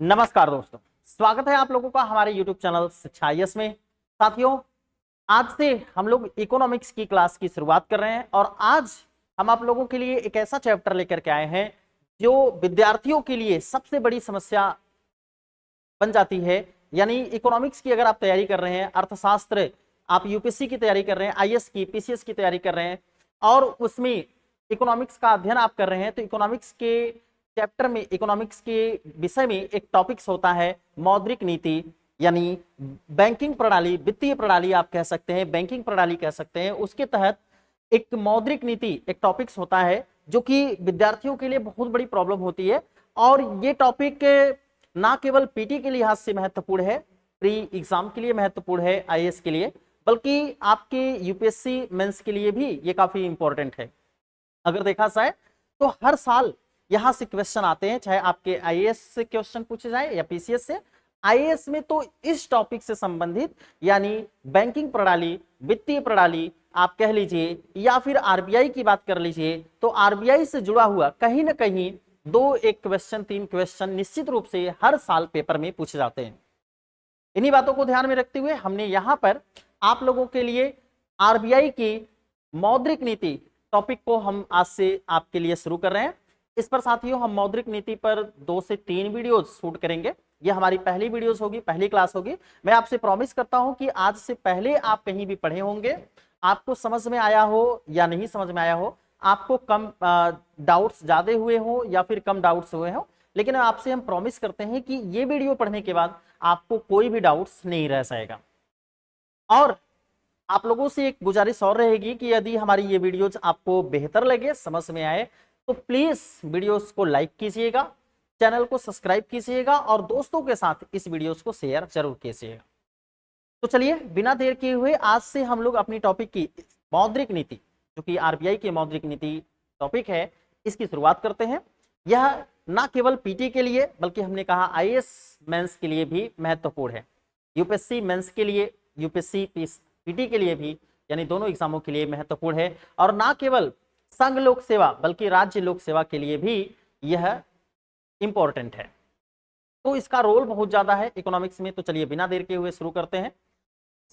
नमस्कार दोस्तों, स्वागत है आप लोगों का हमारे YouTube चैनल शिक्षा यश में। साथियों, आज से हम लोग इकोनॉमिक्स की क्लास की शुरुआत कर रहे हैं और आज हम आप लोगों के लिए एक ऐसा चैप्टर लेकर के आए हैं जो विद्यार्थियों के लिए सबसे बड़ी समस्या बन जाती है। यानी इकोनॉमिक्स की अगर आप तैयारी कर रहे हैं, अर्थशास्त्र, आप यूपीएससी की तैयारी कर रहे हैं, आईएएस की, पीसीएस की तैयारी कर रहे हैं और उसमें इकोनॉमिक्स का अध्ययन आप कर रहे हैं, तो इकोनॉमिक्स के चैप्टर में, इकोनॉमिक्स के विषय में एक टॉपिक्स होता है मौद्रिक नीति, यानी बैंकिंग प्रणाली, वित्तीय प्रणाली आप कह सकते हैं, बैंकिंग प्रणाली कह सकते हैं। उसके तहत एक मौद्रिक नीति एक टॉपिक्स होता है जो कि विद्यार्थियों के लिए बहुत बड़ी प्रॉब्लम होती है। और ये टॉपिक ना केवल पीटी के लिहाज से महत्वपूर्ण है, प्री एग्जाम के लिए महत्वपूर्ण है, आईएएस के लिए, बल्कि आपके यूपीएससी मेंस के लिए भी ये काफी इंपॉर्टेंट है। अगर देखा जाए तो हर साल यहां से क्वेश्चन आते हैं, चाहे आपके आईएएस से क्वेश्चन पूछे जाए या पीसीएस से। आईएएस में तो इस टॉपिक से संबंधित यानी बैंकिंग प्रणाली, वित्तीय प्रणाली आप कह लीजिए, या फिर आरबीआई की बात कर लीजिए, तो आरबीआई से जुड़ा हुआ कहीं ना कहीं 2-1 क्वेश्चन, 3 क्वेश्चन निश्चित रूप से हर साल पेपर में पूछे जाते हैं। इन्हीं बातों को ध्यान में रखते हुए हमने यहां पर आप लोगों के लिए आरबीआई की मौद्रिक नीति टॉपिक को हम आज से आपके लिए शुरू कर रहे हैं। इस पर साथियों हम मौद्रिक नीति पर 2 से 3 वीडियोज शूट करेंगे। यह हमारी पहली वीडियोज होगी, पहली क्लास होगी। मैं आपसे प्रॉमिस करता हूं कि आज से पहले आप कहीं भी पढ़े होंगे, आपको समझ में आया हो या नहीं समझ में आया हो, आपको कम डाउट्स ज्यादा हुए हो या फिर कम डाउट्स हुए हो, लेकिन आपसे हम प्रॉमिस करते हैं कि ये वीडियो पढ़ने के बाद आपको कोई भी डाउट्स नहीं रह जाएगा। और आप लोगों से एक गुजारिश और रहेगी कि यदि हमारी ये वीडियोज आपको बेहतर लगे, समझ में आए, तो प्लीज वीडियोस को लाइक कीजिएगा, चैनल को सब्सक्राइब कीजिएगा और दोस्तों के साथ इस वीडियोस को शेयर जरूर कीजिएगा। तो चलिए बिना देर किए हुए आज से हम लोग अपनी टॉपिक की मौद्रिक नीति, जो कि आरबीआई की मौद्रिक नीति टॉपिक है, इसकी शुरुआत करते हैं। यह ना केवल पीटी के लिए बल्कि हमने कहा आईएएस मेंस के लिए भी महत्वपूर्ण है, यूपीएससी मेंस के लिए, यूपीएससी पीटी के लिए भी, यानी दोनों एग्जामों के लिए महत्वपूर्ण है। और ना केवल संघ लोक सेवा बल्कि राज्य लोक सेवा के लिए भी यह इंपॉर्टेंट है। तो इसका रोल बहुत ज्यादा है इकोनॉमिक्स में। तो चलिए बिना देर के हुए शुरू करते हैं।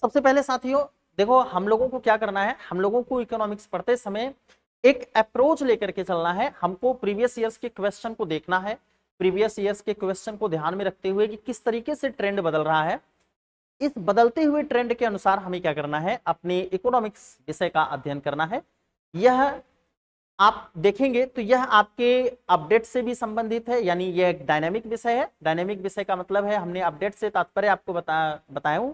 सबसे पहले साथियों देखो, हम लोगों को क्या करना है, हम लोगों को इकोनॉमिक्स पढ़ते समय एक अप्रोच लेकर के चलना है। हमको प्रीवियस ईयर्स के क्वेश्चन को देखना है, प्रीवियस ईयर्स के क्वेश्चन को ध्यान में रखते हुए कि किस तरीके से ट्रेंड बदल रहा है। इस बदलते हुए ट्रेंड के अनुसार हमें क्या करना है, अपने इकोनॉमिक्स विषय का अध्ययन करना है। यह आप देखेंगे तो यह आपके अपडेट से भी संबंधित है, यानी यह एक डायनेमिक विषय है। डायनेमिक विषय का मतलब है, हमने अपडेट से तात्पर्य आपको बताया हूं।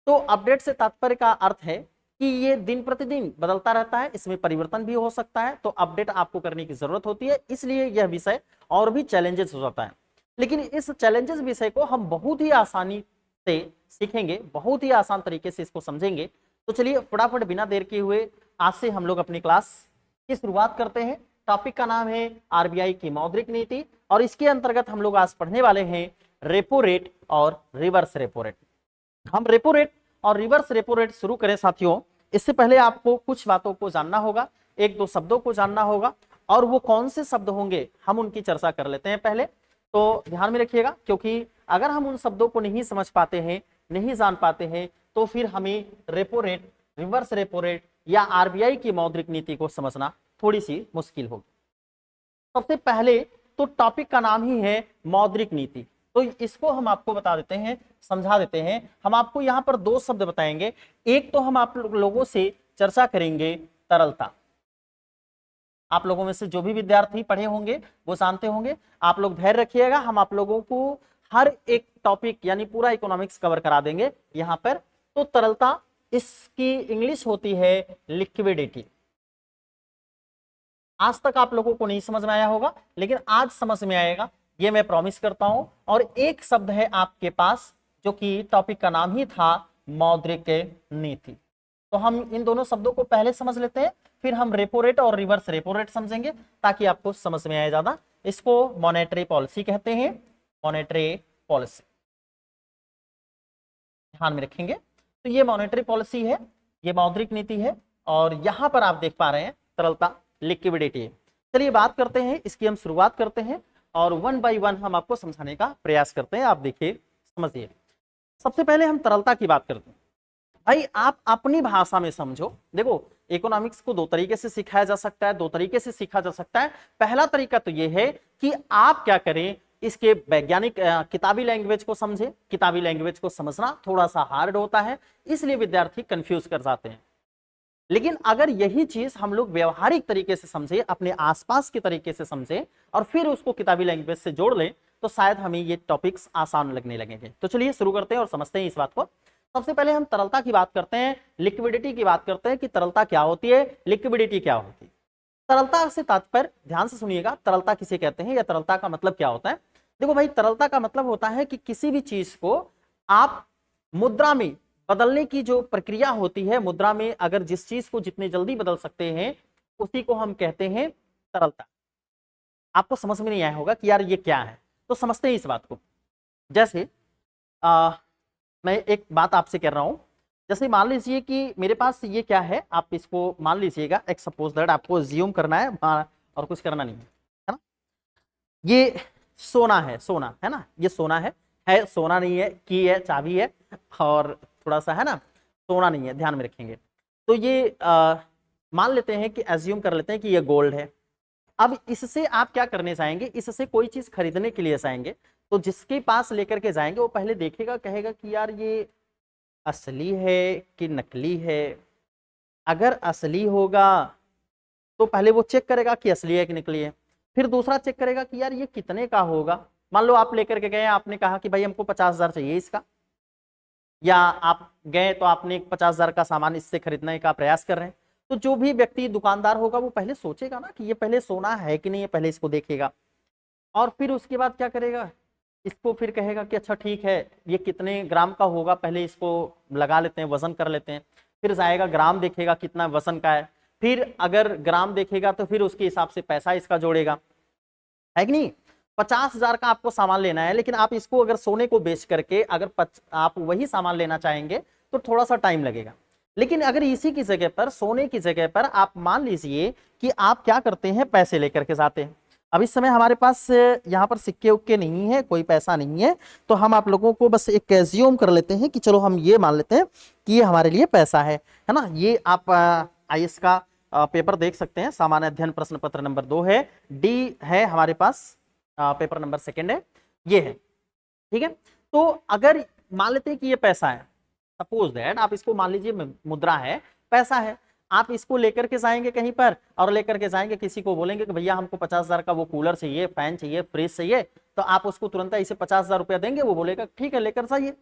तो अपडेट से तात्पर्य का अर्थ है कि ये दिन प्रतिदिन बदलता रहता है, इसमें परिवर्तन भी हो सकता है, तो अपडेट आपको करने की जरूरत होती है। इसलिए यह विषय और भी चैलेंजेस हो जाता है, लेकिन इस चैलेंजेस विषय को हम बहुत ही आसानी से सीखेंगे, बहुत ही आसान तरीके से इसको समझेंगे। तो चलिए फटाफट बिना देर किए हुए आज से हम लोग अपनी क्लास की शुरुआत करते हैं। टॉपिक का नाम है आरबीआई की मौद्रिक नीति और इसके अंतर्गत हम लोग आज पढ़ने वाले हैं रेपो रेट और रिवर्स रेपो रेट। हम रेपो रेट और रिवर्स रेपो रेट शुरू करें साथियों, इससे पहले आपको कुछ बातों को जानना होगा, 1-2 शब्दों को जानना होगा, और वो कौन से शब्द होंगे हम उनकी चर्चा कर लेते हैं पहले। तो ध्यान में रखिएगा, क्योंकि अगर हम उन शब्दों को नहीं समझ पाते हैं, नहीं जान पाते हैं, तो फिर हमें repo rate, reverse repo rate या आरबीआई की मौद्रिक नीति को समझना थोड़ी सी मुश्किल होगी। सबसे पहले तो टॉपिक का नाम ही है मौद्रिक नीति, तो इसको हम आपको बता देते हैं, समझा देते हैं। हम आपको यहाँ पर 2 शब्द बताएंगे। एक तो हम आप लोगों से चर्चा करेंगे तरलता। आप लोगों में से जो भी विद्यार्थी पढ़े होंगे वो जानते होंगे, आप लोग धैर्य रखिएगा, हम आप लोगों को हर एक टॉपिक यानी पूरा इकोनॉमिक्स कवर करा देंगे यहाँ पर। तो तरलता, इसकी इंग्लिश होती है लिक्विडिटी। आज तक आप लोगों को नहीं समझ में आया होगा, लेकिन आज समझ में आएगा, ये मैं प्रॉमिस करता हूं। और एक शब्द है आपके पास जो कि टॉपिक का नाम ही था मौद्रिक नीति। तो हम इन दोनों शब्दों को पहले समझ लेते हैं, फिर हम रेपो रेट और रिवर्स रेपो रेट समझेंगे ताकि आपको समझ में आए ज्यादा। इसको मॉनेटरी पॉलिसी कहते हैं, मॉनेटरी पॉलिसी ध्यान में रखेंगे। तो ये मॉनेटरी पॉलिसी है, ये मौद्रिक नीति है, और यहां पर आप देख पा रहे हैं तरलता, लिक्विडिटी। चलिए बात करते हैं, इसकी हम शुरुआत करते हैं और वन बाय वन हम आपको समझाने का प्रयास करते हैं। आप देखिए, समझिए। सबसे पहले हम तरलता की बात करते हैं। भाई आप अपनी भाषा में समझो। देखो, इकोनॉमिक्स को दो तरीके से सिखाया जा सकता है, दो तरीके से सीखा जा सकता है। पहला तरीका तो यह है कि आप क्या करें, इसके वैज्ञानिक किताबी लैंग्वेज को समझे। किताबी लैंग्वेज को समझना थोड़ा सा हार्ड होता है, इसलिए विद्यार्थी कंफ्यूज कर जाते हैं। लेकिन अगर यही चीज हम लोग व्यवहारिक तरीके से समझे, अपने आसपास के तरीके से समझे और फिर उसको किताबी लैंग्वेज से जोड़ लें, तो शायद हमें ये टॉपिक्स आसान लगने लगेंगे। तो चलिए शुरू करते हैं और समझते हैं इस बात को। सबसे पहले हम तरलता की बात करते हैं, लिक्विडिटी की बात करते हैं कि तरलता क्या होती है, लिक्विडिटी क्या होती है। तरलता से तात्पर्य, ध्यान से सुनिएगा, तरलता किसे कहते हैं या तरलता का मतलब क्या होता है। देखो भाई, तरलता का मतलब होता है कि किसी भी चीज को आप मुद्रा में बदलने की जो प्रक्रिया होती है, मुद्रा में अगर जिस चीज को जितने जल्दी बदल सकते हैं उसी को हम कहते हैं तरलता। आपको समझ में नहीं आया होगा कि यार ये क्या है, तो समझते हैं इस बात को। जैसे मैं एक बात आपसे कह रहा हूं, जैसे मान लीजिए कि मेरे पास ये क्या है, आप इसको मान लीजिएगा, एक सपोज दैट आपको ज्यूम करना है और कुछ करना नहीं है ना। ये सोना है, सोना है ना, ये सोना है सोना नहीं है, की है, चाबी है, और थोड़ा सा है ना, सोना नहीं है, ध्यान में रखेंगे। तो ये मान लेते हैं कि एज्यूम कर लेते हैं कि ये गोल्ड है। अब इससे आप क्या करने जाएंगे, इससे कोई चीज खरीदने के लिए जाएंगे, तो जिसके पास लेकर के जाएंगे वो पहले देखेगा, कहेगा कि यार ये असली है कि नकली है। अगर असली होगा तो पहले वो चेक करेगा कि असली है कि नकली है, फिर दूसरा चेक करेगा कि यार ये कितने का होगा। मान लो आप लेकर के गए, आपने कहा कि भाई हमको 50,000 चाहिए इसका, या आप गए तो आपने 50,000 का सामान इससे खरीदने का प्रयास कर रहे हैं, तो जो भी व्यक्ति दुकानदार होगा वो पहले सोचेगा ना कि ये पहले सोना है कि नहीं है, पहले इसको देखेगा और फिर उसके बाद क्या करेगा, इसको फिर कहेगा कि अच्छा ठीक है, ये कितने ग्राम का होगा, पहले इसको लगा लेते हैं, वजन कर लेते हैं। फिर जाएगा, ग्राम देखेगा कितना वजन का है, फिर अगर ग्राम देखेगा तो फिर उसके हिसाब से पैसा इसका जोड़ेगा, है कि नहीं। 50,000 का आपको सामान लेना है, लेकिन आप इसको अगर सोने को बेच करके अगर आप वही सामान लेना चाहेंगे तो थोड़ा सा टाइम लगेगा। लेकिन अगर इसी की जगह पर, सोने की जगह पर आप मान लीजिए कि आप क्या करते हैं, पैसे लेकर के जाते हैं। अब इस समय हमारे पास यहाँ पर सिक्के उक्के नहीं है, कोई पैसा नहीं है, तो हम आप लोगों को बस एक एज्यूम कर लेते हैं कि चलो हम ये मान लेते हैं कि ये हमारे लिए पैसा है ना। ये आप आईएएस का पेपर देख सकते हैं, सामान्य अध्ययन प्रश्न पत्र नंबर 2 है, डी है हमारे पास, पेपर नंबर 2 है, ये है, ठीक है। तो अगर मान लेते हैं कि ये पैसा है, सपोज दैट आप इसको मान लीजिए मुद्रा है, पैसा है, आप इसको लेकर के जाएंगे कहीं पर और लेकर के जाएंगे, किसी को बोलेंगे कि भैया हमको 50,000 का वो कूलर चाहिए, फैन चाहिए, फ्रिज चाहिए, तो आप उसको तुरंत इसे 50,000 रुपया देंगे, वो बोलेगा ठीक है लेकर जाइए।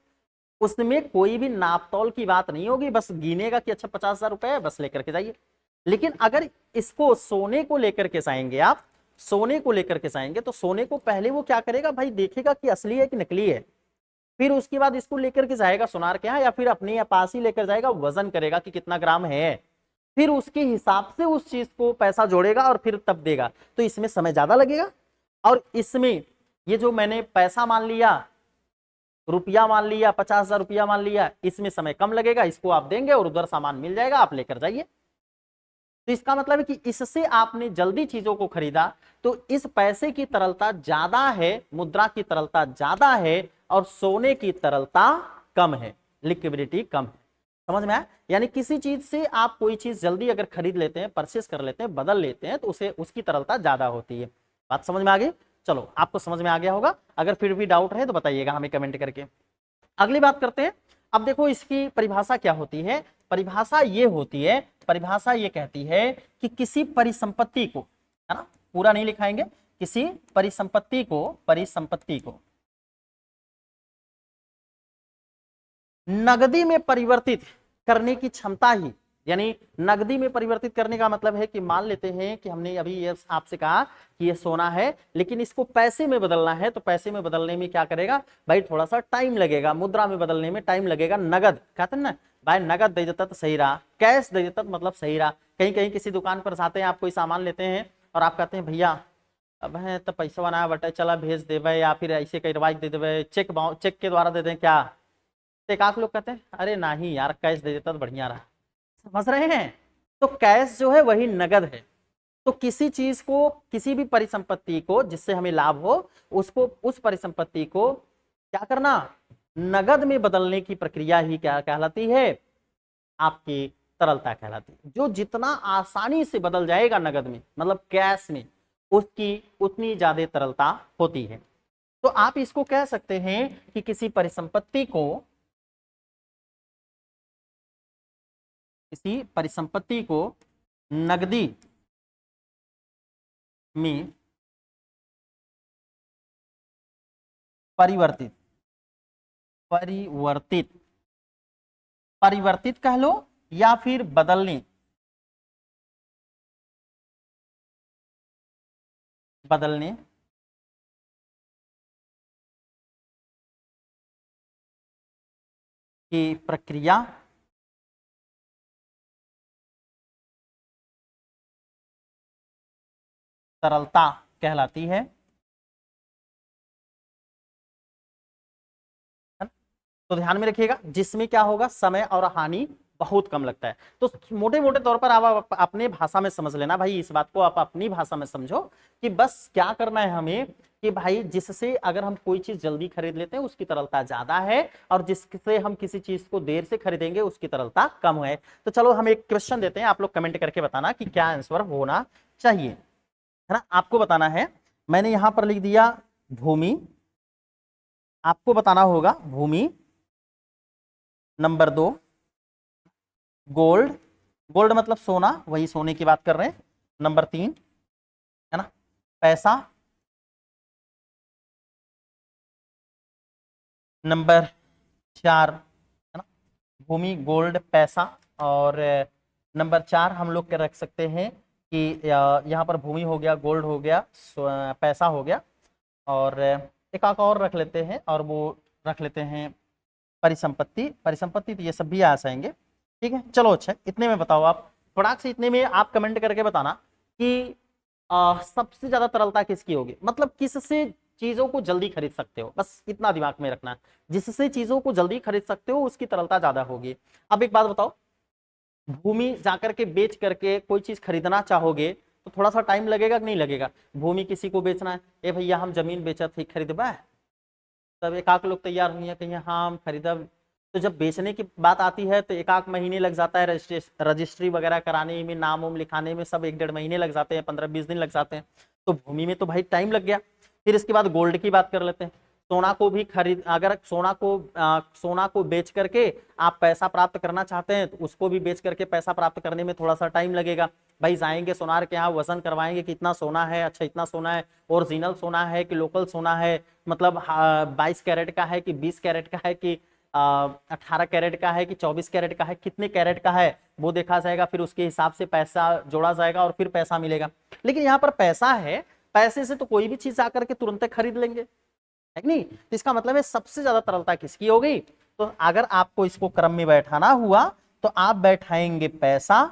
उसमें कोई भी नापतोल की बात नहीं होगी, बस गिनेगा कि अच्छा 50,000 रुपया है, बस लेकर के जाइए। लेकिन अगर इसको सोने को लेकर के जाएंगे, आप सोने को लेकर के जाएंगे, तो सोने को पहले वो क्या करेगा भाई, देखेगा कि असली है कि नकली है, फिर उसके बाद इसको लेकर के जाएगा सुनार के यहाँ, या फिर अपने पास ही लेकर जाएगा, वजन करेगा कि कितना ग्राम है, फिर उसके हिसाब से उस चीज को पैसा जोड़ेगा और फिर तब देगा। तो इसमें समय ज्यादा लगेगा, और इसमें ये जो मैंने पैसा मान लिया, रुपया मान लिया, 50,000 रुपया मान लिया, इसमें समय कम लगेगा, इसको आप देंगे और उधर सामान मिल जाएगा, आप लेकर जाइए। तो इसका मतलब है कि इससे आपने जल्दी चीजों को खरीदा, तो इस पैसे की तरलता ज्यादा है, मुद्रा की तरलता ज्यादा है, और सोने की तरलता कम है, लिक्विडिटी कम है। समझ में आया? यानी किसी चीज से आप कोई चीज जल्दी अगर खरीद लेते हैं, परचेस कर लेते हैं, बदल लेते हैं, तो उसे उसकी तरलता ज्यादा होती है। बात समझ में आ गई? चलो, आपको समझ में आ गया होगा, अगर फिर भी डाउट है तो बताइएगा हमें कमेंट करके। अगली बात करते हैं। अब देखो इसकी परिभाषा क्या होती है, परिभाषा ये होती है, परिभाषा ये कहती है कि किसी परिसंपत्ति को, है ना, पूरा नहीं लिखाएंगे, किसी परिसंपत्ति को नगदी में परिवर्तित करने की क्षमता ही, यानी नगदी में परिवर्तित करने का मतलब है कि मान लेते हैं कि हमने अभी ये आपसे कहा कि ये सोना है, लेकिन इसको पैसे में बदलना है, तो पैसे में बदलने में क्या करेगा भाई, थोड़ा सा टाइम लगेगा, मुद्रा में बदलने में टाइम लगेगा। नगद कहते हैं ना भाई, नगद दे देता तो सही रहा, कैश दे देता तो मतलब सही रहा। कहीं कहीं किसी दुकान पर जाते हैं, आप कोई सामान लेते हैं और आप कहते हैं भैया अब है तो पैसा बनाया बटे, चला भेज देवे, या फिर ऐसे कई रिवाज दे देवे, चेक के द्वारा दे दें क्या, एक आध लोग कहते हैं अरे नहीं यार कैश दे देता तो बढ़िया रहा। समझ रहे हैं? तो कैश जो है वही नगद है, तो किसी चीज को, किसी भी परिसंपत्ति को जिससे हमें लाभ हो, उसको, उस परिसंपत्ति को क्या करना, नगद में बदलने की प्रक्रिया ही क्या कहलाती है, आपकी तरलता कहलाती है। जो जितना आसानी से बदल जाएगा नगद में, मतलब कैश में, उसकी उतनी ज्यादा तरलता होती है। तो आप इसको कह सकते हैं कि किसी परिसंपत्ति को, किसी परिसंपत्ति को नगदी में परिवर्तित, परिवर्तित, परिवर्तित कह लो या फिर बदलने, बदलने की प्रक्रिया तरलता कहलाती है। तो ध्यान में रखिएगा, जिसमें क्या होगा, समय और हानि बहुत कम लगता है। तो मोटे मोटे तौर पर आप अपने भाषा में समझ लेना भाई, इस बात को आप अपनी भाषा में समझो कि बस क्या करना है हमें कि भाई जिससे अगर हम कोई चीज जल्दी खरीद लेते हैं उसकी तरलता ज्यादा है, और जिससे हम किसी चीज को देर से खरीदेंगे उसकी तरलता कम है। तो चलो हम एक क्वेश्चन देते हैं, आप लोग कमेंट करके बताना कि क्या आंसर होना चाहिए, है ना। आपको बताना है, मैंने यहां पर लिख दिया भूमि, आपको बताना होगा भूमि। नंबर 2 गोल्ड, गोल्ड मतलब सोना, वही सोने की बात कर रहे हैं। नंबर 3 है ना पैसा। नंबर 4 है ना भूमि, गोल्ड, पैसा। और नंबर 4 हम लोग के रख सकते हैं कि यहाँ पर भूमि हो गया, गोल्ड हो गया, पैसा हो गया, और एक आक और रख लेते हैं, और वो रख लेते हैं परिसंपत्ति। परिसंपत्ति तो ये सब भी आ जाएंगे, ठीक है। चलो अच्छा, इतने में बताओ आप, फटाक से इतने में आप कमेंट करके बताना कि सबसे ज्यादा तरलता किसकी होगी, मतलब किससे चीजों को जल्दी खरीद सकते हो, बस इतना दिमाग में रखना, जिससे चीजों को जल्दी खरीद सकते हो उसकी तरलता ज्यादा होगी। अब एक बात बताओ, भूमि जाकर के बेच करके कोई चीज खरीदना चाहोगे तो थोड़ा सा टाइम लगेगा कि नहीं लगेगा। भूमि किसी को बेचना है, ए भैया हम जमीन बेचा थी, खरीदबा, तब एक आक लोग तैयार हुई है कहीं हाँ हम खरीदब। तो जब बेचने की बात आती है तो एक आक महीने लग जाता है, रजिस्ट्री वगैरह कराने में, नाम उम लिखाने में, सब 1-1.5 महीने लग जाते हैं, 15-20 दिन लग जाते हैं। तो भूमि में तो भाई टाइम लग गया। फिर इसके बाद गोल्ड की बात कर लेते हैं, सोना को भी खरीद, अगर सोना को बेच करके आप पैसा प्राप्त करना चाहते हैं तो उसको भी बेच करके पैसा प्राप्त करने में थोड़ा सा टाइम लगेगा। भाई जाएंगे सोनार के यहाँ, वजन करवाएंगे कितना सोना है, अच्छा इतना सोना है, ओरिजिनल सोना है कि लोकल सोना है, मतलब 22 कैरेट का है कि 20 कैरेट का है कि 18 कैरेट का है कि 24 कैरेट का है, कितने कैरेट का है वो देखा जाएगा, फिर उसके हिसाब से पैसा जोड़ा जाएगा और फिर पैसा मिलेगा। लेकिन यहाँ पर पैसा है, पैसे से तो कोई भी चीज आकर के तुरंत खरीद लेंगे, है कि नहीं। तो इसका मतलब है सबसे ज्यादा तरलता किसकी हो गई। तो अगर आपको इसको क्रम में बैठाना हुआ तो आप बैठाएंगे पैसा,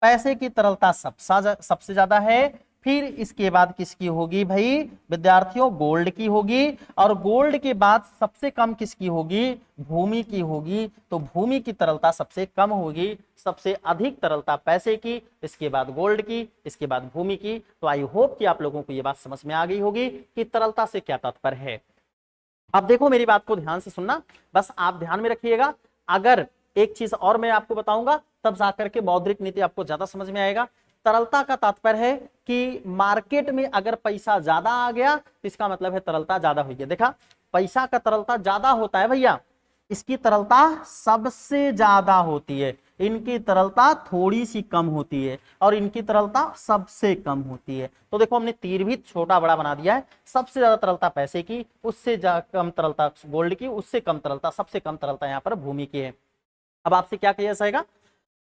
पैसे की तरलता सबसे ज्यादा है। फिर इसके बाद किसकी होगी भाई विद्यार्थियों, गोल्ड की होगी, और गोल्ड के बाद सबसे कम किसकी होगी, भूमि की होगी। तो भूमि की तरलता सबसे कम होगी, सबसे अधिक तरलता पैसे की, इसके बाद गोल्ड की, इसके बाद भूमि की। तो आई होप कि आप लोगों को यह बात समझ में आ गई होगी कि तरलता से क्या तात्पर्य है। अब देखो मेरी बात को ध्यान से सुनना, बस आप ध्यान में रखिएगा। अगर एक चीज और मैं आपको बताऊंगा तब जाकर के मौद्रिक नीति आपको ज्यादा समझ में आएगा। तरलता का तात्पर्य है कि मार्केट में अगर पैसा ज्यादा आ गया तो इसका मतलब है तरलता ज्यादा हुई है। देखा, पैसा का तरलता ज्यादा होता है भैया, इसकी तरलता सबसे ज्यादा होती है, इनकी तरलता थोड़ी सी कम होती है, और इनकी तरलता सबसे कम होती है। तो देखो हमने तीर भी छोटा बड़ा बना दिया है, सबसे ज्यादा तरलता पैसे की, उससे कम तरलता गोल्ड की, उससे कम तरलता, सबसे कम तरलता यहाँ पर भूमि की है। अब आपसे क्या किया जाएगा,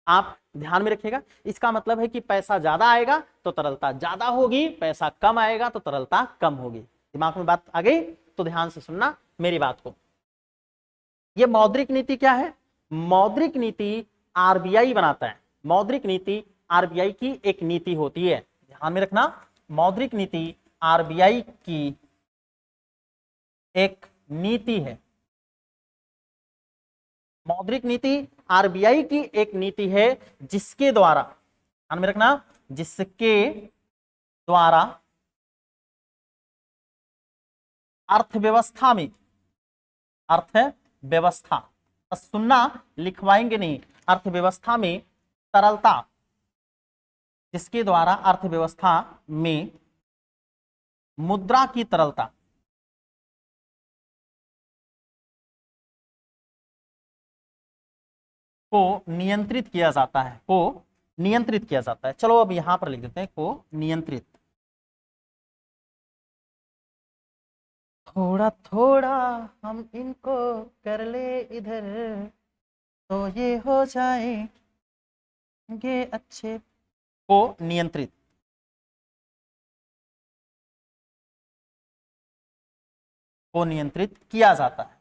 आप ध्यान में रखिएगा, इसका मतलब है कि पैसा ज्यादा आएगा तो तरलता ज्यादा होगी, पैसा कम आएगा तो तरलता कम होगी। दिमाग में बात आ गई, तो ध्यान से सुनना मेरी बात को। ये मौद्रिक नीति क्या है, मौद्रिक नीति आरबीआई बनाता है, मौद्रिक नीति आरबीआई की एक नीति होती है, ध्यान में रखना। मौद्रिक नीति आरबीआई की एक नीति है, मौद्रिक नीति आरबीआई की एक नीति है जिसके द्वारा, ध्यान में रखना, जिसके द्वारा अर्थव्यवस्था में, अर्थव्यवस्था सुनना, लिखवाएंगे नहीं, अर्थव्यवस्था में तरलता, जिसके द्वारा अर्थव्यवस्था में मुद्रा की तरलता को नियंत्रित किया जाता है, को नियंत्रित किया जाता है। चलो अब यहां पर लिख देते हैं, को नियंत्रित। थोड़ा थोड़ा हम इनको कर ले इधर, तो ये हो जाएंगे अच्छे, को नियंत्रित, को नियंत्रित किया जाता है।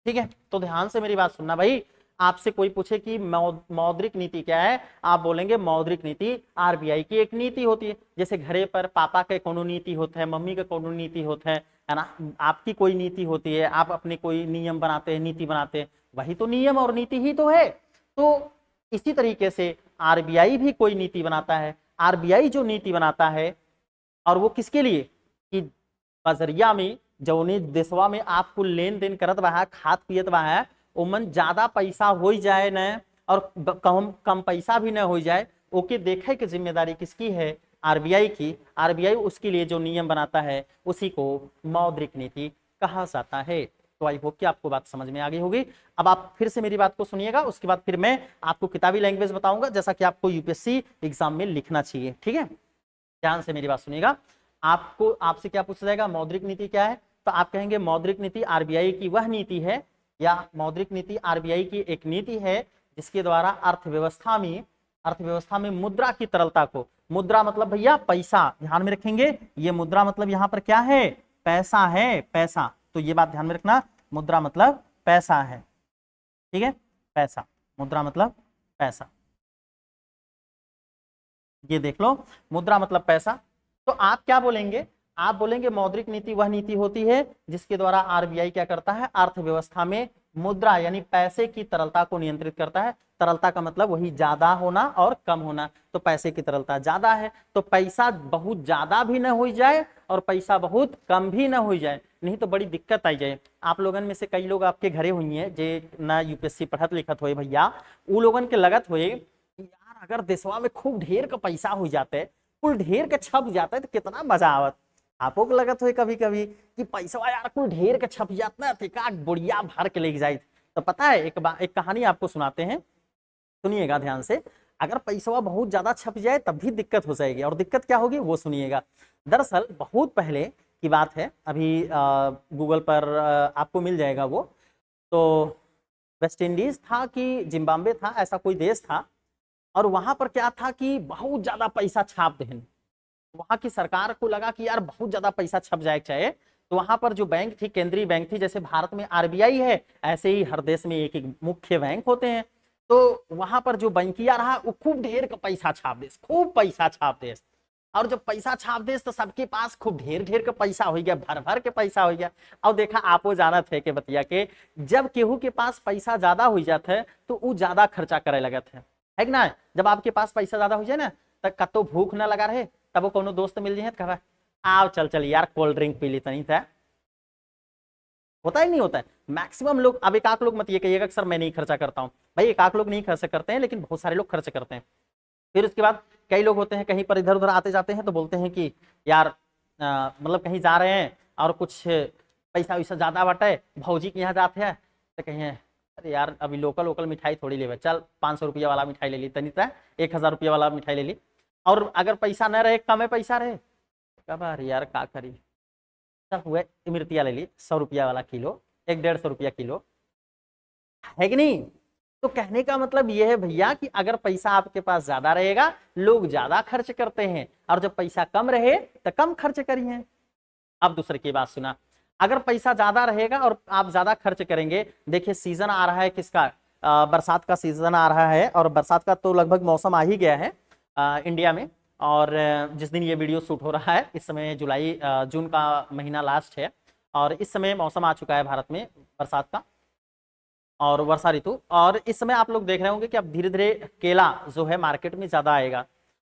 ठीक है, तो ध्यान से मेरी बात सुनना भाई। आपसे कोई पूछे कि मौद्रिक नीति क्या है, आप बोलेंगे मौद्रिक नीति आरबीआई की एक नीति होती है। जैसे घरे पर पापा के कोनो नीति होता है, मम्मी का कोनो नीति होता है ना, आपकी कोई नीति होती है, आप अपने कोई नियम बनाते हैं, नीति बनाते हैं, वही तो नियम और नीति ही तो है। तो इसी तरीके से आरबीआई भी कोई नीति बनाता है। आरबीआई जो नीति बनाता है, और वो किसके लिए, कि बजरिया में जौने देशवा में आपको लेन देन करत बा है, खात पियत बा है, ओमन ज्यादा पैसा हो जाए न, और कम कम पैसा भी न हो जाए, ओके देखे की जिम्मेदारी किसकी है, आरबीआई की। आरबीआई उसके लिए जो नियम बनाता है उसी को मौद्रिक नीति कहा जाता है। तो आई होप कि आपको बात समझ में आ गई होगी। अब आप फिर से मेरी बात को सुनिएगा, उसके बाद फिर मैं आपको किताबी लैंग्वेज बताऊंगा, जैसा कि आपको यूपीएससी एग्जाम में लिखना चाहिए। ठीक है, ध्यान से मेरी बात सुनिएगा। आपको आपसे क्या पूछा जाएगा, मौद्रिक नीति क्या है, तो आप कहेंगे मौद्रिक नीति आरबीआई की वह नीति है, या मौद्रिक नीति आरबीआई की एक नीति है जिसके द्वारा अर्थव्यवस्था में मुद्रा की तरलता को, मुद्रा मतलब भैया पैसा, ध्यान में रखेंगे, ये मुद्रा मतलब यहां पर क्या है, पैसा है, पैसा। तो ये बात ध्यान में रखना, मुद्रा मतलब पैसा है। ठीक है, पैसा, मुद्रा मतलब पैसा, ये देख लो, मुद्रा मतलब पैसा। तो आप क्या बोलेंगे, आप बोलेंगे मौद्रिक नीति वह नीति होती है जिसके द्वारा आरबीआई क्या करता है, अर्थव्यवस्था में मुद्रा यानी पैसे की तरलता को नियंत्रित करता है। तरलता का मतलब वही ज्यादा होना और कम होना, तो पैसे की तरलता ज्यादा है, तो पैसा बहुत ज्यादा भी न हो जाए और पैसा बहुत कम भी न हो जाए, नहीं तो बड़ी दिक्कत आई जाए। आप लोगन में से कई लोग आपके घरे हुई है जे ना यूपीएससी पढ़त लिखत हुए भैया, वो लोगन के लगत हुए यार अगर देशवा में खूब ढेर का पैसा हो जाते, कुल ढेर के छप जाता है तो कितना मजा आवत। आपको को लगत हुए कभी कभी कि पैसा यार कुल ढेर के छप जाता है, का बुढ़िया भर के लेके जाए। तो पता है एक कहानी आपको सुनाते हैं, सुनिएगा ध्यान से। अगर पैसा बहुत ज्यादा छप जाए तब भी दिक्कत हो जाएगी, और दिक्कत क्या होगी वो सुनिएगा। दरअसल बहुत पहले की बात है, अभी गूगल पर आपको मिल जाएगा वो। तो वेस्ट इंडीज था कि जिम्बाब्वे था, ऐसा कोई देश था, और वहां पर क्या था कि बहुत ज्यादा पैसा छाप दें। वहां की सरकार को लगा कि यार बहुत ज्यादा पैसा छप जाए चाहिए, तो वहां पर जो बैंक थी, केंद्रीय बैंक थी, जैसे भारत में आरबीआई है, ऐसे ही हर देश में एक एक मुख्य बैंक होते हैं। तो वहां पर जो बैंकिया रहा वो खूब ढेर का पैसा छाप दे, खूब पैसा छाप दे, और जब पैसा छाप दे तो सबके पास खूब ढेर ढेर का पैसा हो गया, भर भर के पैसा हो गया। और देखा आपको जाना थे कि बतिया के जब केहू के पास पैसा ज्यादा हो जाता है तो वो ज्यादा खर्चा करे लगत है कि ना। जब आपके पास पैसा ज्यादा हो जाए ना, तब कतो भूख ना लगा रहे, तब वो कोनो दोस्त मिल जाए तो कहा आओ चल चल यार कोल्ड ड्रिंक पी ली, तो नहीं था, होता ही नहीं होता है। मैक्सिमम लोग, अब एक आध लोग मत ये कहिएगा सर मैं नहीं खर्चा करता हूँ, भाई एक आध लोग नहीं खर्च करते हैं, लेकिन बहुत सारे लोग खर्च करते हैं। फिर उसके बाद कई लोग होते हैं कहीं पर इधर उधर आते जाते हैं तो बोलते हैं कि यार मतलब कहीं जा रहे हैं और कुछ पैसा वैसा ज्यादा बटे, भौजी के यहाँ जाते हैं तो कहीं अरे यार अभी लोकल लोकल मिठाई थोड़ी ले, चल 500 रुपया वाला मिठाई ले ली, तनी 1000 रुपया वाला मिठाई ले ली। और अगर पैसा न रहे, कम पैसा रहे, कब अरे यार का करी, चल हुए इमरतिया ले ली 100 रुपया वाला किलो, 150 रुपया किलो, है कि नहीं। तो कहने का मतलब यह है भैया कि अगर पैसा आपके पास ज्यादा रहेगा लोग ज्यादा खर्च करते हैं, और जब पैसा कम रहे तो कम खर्च करिए। अब दूसरे की बात सुना, अगर पैसा ज्यादा रहेगा और आप ज्यादा खर्च करेंगे, देखिए सीजन आ रहा है किसका, बरसात का सीजन आ रहा है, और बरसात का तो लगभग मौसम आ ही गया है इंडिया में। और जिस दिन ये वीडियो शूट हो रहा है इस समय जून का महीना लास्ट है, और इस समय मौसम आ चुका है भारत में बरसात का। और वर्षा ऋतु। और इस समय आप लोग देख रहे होंगे कि अब धीरे धीरे केला जो है मार्केट में ज्यादा आएगा।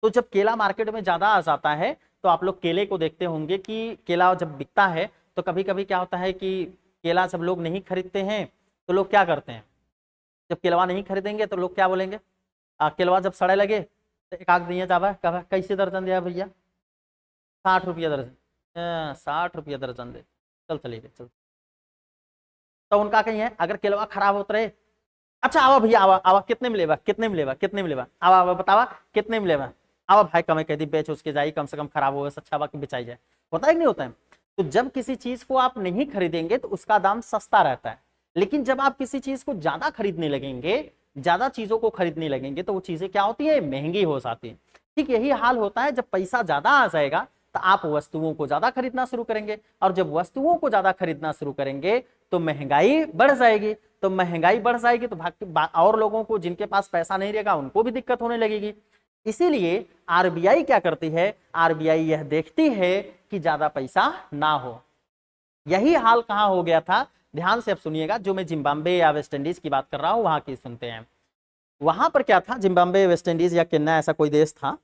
तो जब केला मार्केट में ज्यादा आ जाता है तो आप लोग केले को देखते होंगे कि केला जब बिकता है तो कभी कभी क्या होता है कि केला जब लोग नहीं खरीदते हैं तो लोग क्या करते हैं, जब केलवा नहीं खरीदेंगे तो लोग क्या बोलेंगे, केलवा जब सड़े लगे तो एक आग दिया जावा, कैसे दर्जन दिया भैया, 60 रुपया दर्जन, 60 रुपया दर्जन दे, चल चलिए चल। तो उनका कहीं है अगर केलवा खराब होता रहे, अच्छा आवा भैया आवा आवा, कितने मिलेगा कितने मिलेगा कितने मिलेगा, आवा आवा बतावा कितने मिलेगा, आवा भाई कमे कह दी बेच उसके जाई, कम से कम खराब होगा अच्छा बाकी बेचाई जाए। होता है कि नहीं होता है। तो जब किसी चीज को आप नहीं खरीदेंगे तो उसका दाम सस्ता रहता है, लेकिन जब आप किसी चीज को ज्यादा खरीदने लगेंगे, ज्यादा चीजों को खरीदने लगेंगे तो वो चीजें क्या होती है, महंगी हो जाती है। ठीक यही हाल होता है, जब पैसा ज्यादा आ जाएगा तो आप वस्तुओं को ज्यादा खरीदना शुरू करेंगे, और जब वस्तुओं को ज्यादा खरीदना शुरू करेंगे तो महंगाई बढ़ जाएगी। तो महंगाई बढ़ जाएगी तो और लोगों को जिनके पास पैसा नहीं रहेगा उनको भी दिक्कत होने लगेगी। इसीलिए आरबीआई क्या करती है, आरबीआई यह देखती है कि ज्यादा पैसा ना हो। यही हाल कहां हो गया था, ध्यान से अब सुनिएगा, जो मैं जिम्बाब्वे या वेस्ट इंडीज की बात कर रहा हूं वहां की सुनते हैं। वहां पर क्या था, जिम्बाब्वे वेस्ट इंडीज या केन्या ऐसा कोई देश था,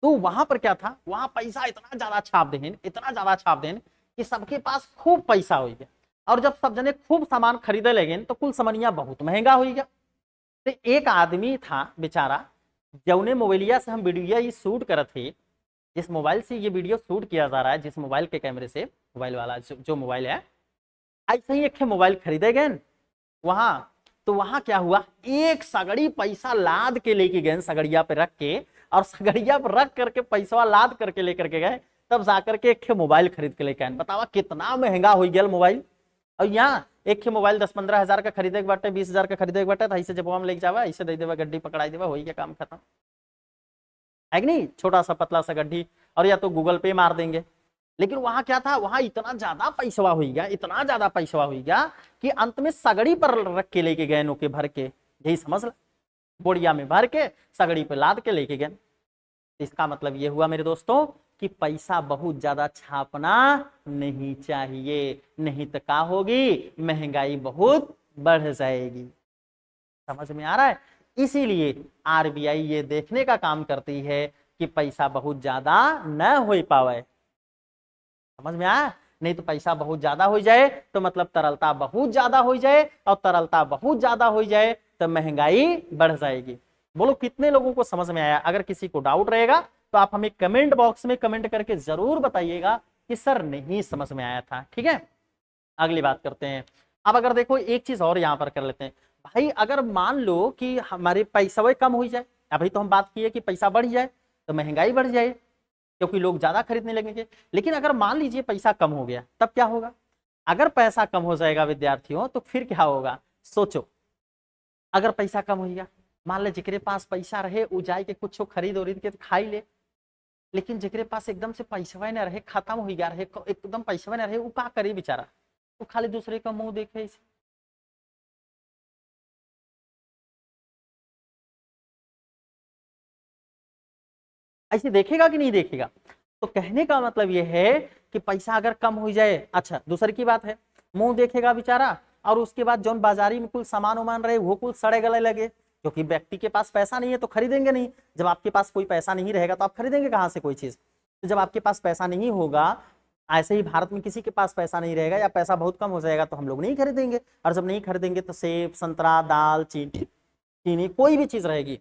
तो वहां पर क्या था, वहां पैसा इतना ज्यादा छाप देन, इतना ज्यादा छाप देन कि सबके पास खूब पैसा हो गया, और जब सब जने खूब सामान खरीदे लगे तो कुल सामानिया बहुत महंगा हो गया। तो एक आदमी था बेचारा, जौने मोबाइलिया से हम वीडियो ये शूट करे थे, जिस मोबाइल से ये वीडियो शूट किया जा रहा है, जिस मोबाइल के कैमरे से, मोबाइल वाला जो मोबाइल है, ऐसे ही एक मोबाइल खरीदे गए वहां। तो वहां क्या हुआ, एक सगड़ी पैसा लाद के लेके गए, सगड़िया पे रख के, और सगड़िया पे रख करके पैसा लाद करके लेकर के गए, तब जाकर के एक मोबाइल खरीद के लेके आए। बतावा कितना महंगा हो गया मोबाइल। और यहाँ एक मोबाइल 10-15 हजार का खरीदे के बाटे, 20 हजार का खरीदे के बाटे, तो ऐसे जब हम लेके जावा ऐसे दे देवा, गड्डी पकड़ाई देवा, हो गया काम खत्म है कि नहीं, छोटा सा पतला सा गड्डी, और या तो गूगल पे मार देंगे। लेकिन वहां क्या था, वहां इतना ज्यादा पैसा हो गया, इतना ज्यादा पैसा हो गया कि अंत में सगड़ी पर रख के लेके गए, नोके भर के, यही समझ ला, बोड़िया में भर के सगड़ी पे लाद के लेके गए। इसका मतलब ये हुआ मेरे दोस्तों कि पैसा बहुत ज्यादा छापना नहीं चाहिए, नहीं तो क्या होगी, महंगाई बहुत बढ़ जाएगी। समझ में आ रहा है। इसीलिए आरबीआई ये देखने का काम करती है कि पैसा बहुत ज्यादा न हो पावे। समझ में आया, नहीं तो पैसा बहुत ज्यादा हो जाए तो मतलब तरलता बहुत ज्यादा हो जाए, और तरलता बहुत ज्यादा हो जाए तो महंगाई बढ़ जाएगी। बोलो कितने लोगों को समझ में आया। अगर किसी को डाउट रहेगा तो आप हमें कमेंट बॉक्स में कमेंट करके जरूर बताइएगा कि सर नहीं समझ में आया था। ठीक है, अगली बात करते हैं। अब अगर देखो एक चीज और यहां पर कर लेते हैं भाई, अगर मान लो कि हमारे पैसा कम हो जाए, अभी तो हम बात की है कि पैसा बढ़ जाए तो महंगाई बढ़ जाए क्योंकि लोग ज्यादा खरीदने लगेंगे। लेकिन अगर मान लीजिए पैसा कम हो गया तब क्या होगा। अगर पैसा कम हो जाएगा विद्यार्थियों तो फिर क्या होगा, सोचो। अगर पैसा कम हो गया, मान ले जिकरे पास पैसा रहे उ जाए के कुछ खरीद उरीद के खाई ले, लेकिन जिकरे पास एकदम से पैसा न रहे, खत्म हो गया रहे, एकदम पैसा न रहे, वो का करे बेचारा, वो खाली दूसरे का मुंह देखे। ऐसे देखेगा कि नहीं देखेगा। तो कहने का मतलब यह है कि पैसा अगर कम हो जाए, अच्छा दूसरी की बात है, मुंह देखेगा बेचारा, और उसके बाद जौन बाजारी में कुल सामान उमान रहे वो कुल सड़े गले लगे, क्योंकि व्यक्ति के पास पैसा नहीं है तो खरीदेंगे नहीं। जब आपके पास कोई पैसा नहीं रहेगा तो आप खरीदेंगे कहां से कोई चीज। तो जब आपके पास पैसा नहीं होगा, ऐसे ही भारत में किसी के पास पैसा नहीं रहेगा या पैसा बहुत कम हो जाएगा तो हम लोग नहीं खरीदेंगे, और जब नहीं खरीदेंगे तो सेब, संतरा, दाल, चीनी कोई भी चीज रहेगी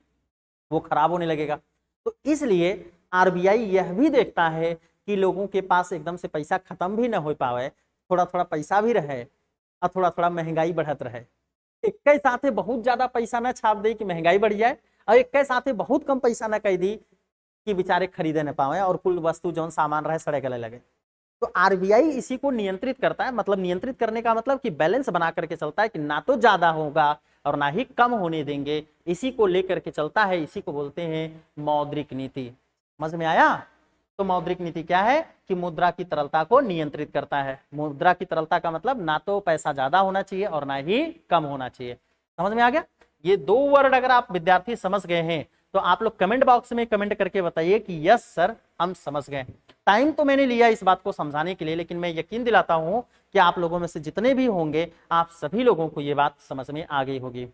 वो खराब होने लगेगा। तो इसलिए आरबीआई यह भी देखता है कि लोगों के पास एकदम से पैसा खत्म भी ना हो पावे, थोड़ा थोड़ा पैसा भी रहे, और थोड़ा थोड़ा महंगाई बढ़त रहे। एक के साथ बहुत ज्यादा पैसा ना छाप दे कि महंगाई बढ़ जाए, और एक के साथ बहुत कम पैसा ना कह दी कि बेचारे खरीदे ना पावे और कुल वस्तु जौन सामान रहे सड़े गले लगे। तो आरबीआई इसी को नियंत्रित करता है। मतलब नियंत्रित करने का मतलब कि बैलेंस बना करके चलता है कि ना तो ज्यादा होगा और ना ही कम होने देंगे, इसी को लेकर के चलता है। इसी को बोलते हैं मौद्रिक नीति। समझ में आया। तो मौद्रिक नीति क्या है कि मुद्रा की तरलता को नियंत्रित करता है। मुद्रा की तरलता का मतलब ना तो पैसा ज्यादा होना चाहिए और ना ही कम होना चाहिए। समझ में आ गया। ये दो वर्ड अगर आप विद्यार्थी समझ गए हैं तो आप लोग कमेंट बॉक्स में कमेंट करके बताइए कि यस सर हम समझ गए। टाइम तो मैंने लिया इस बात को समझाने के लिए, लेकिन मैं यकीन दिलाता हूं कि आप लोगों में से जितने भी होंगे आप सभी लोगों को ये बात समझ में आ गई होगी।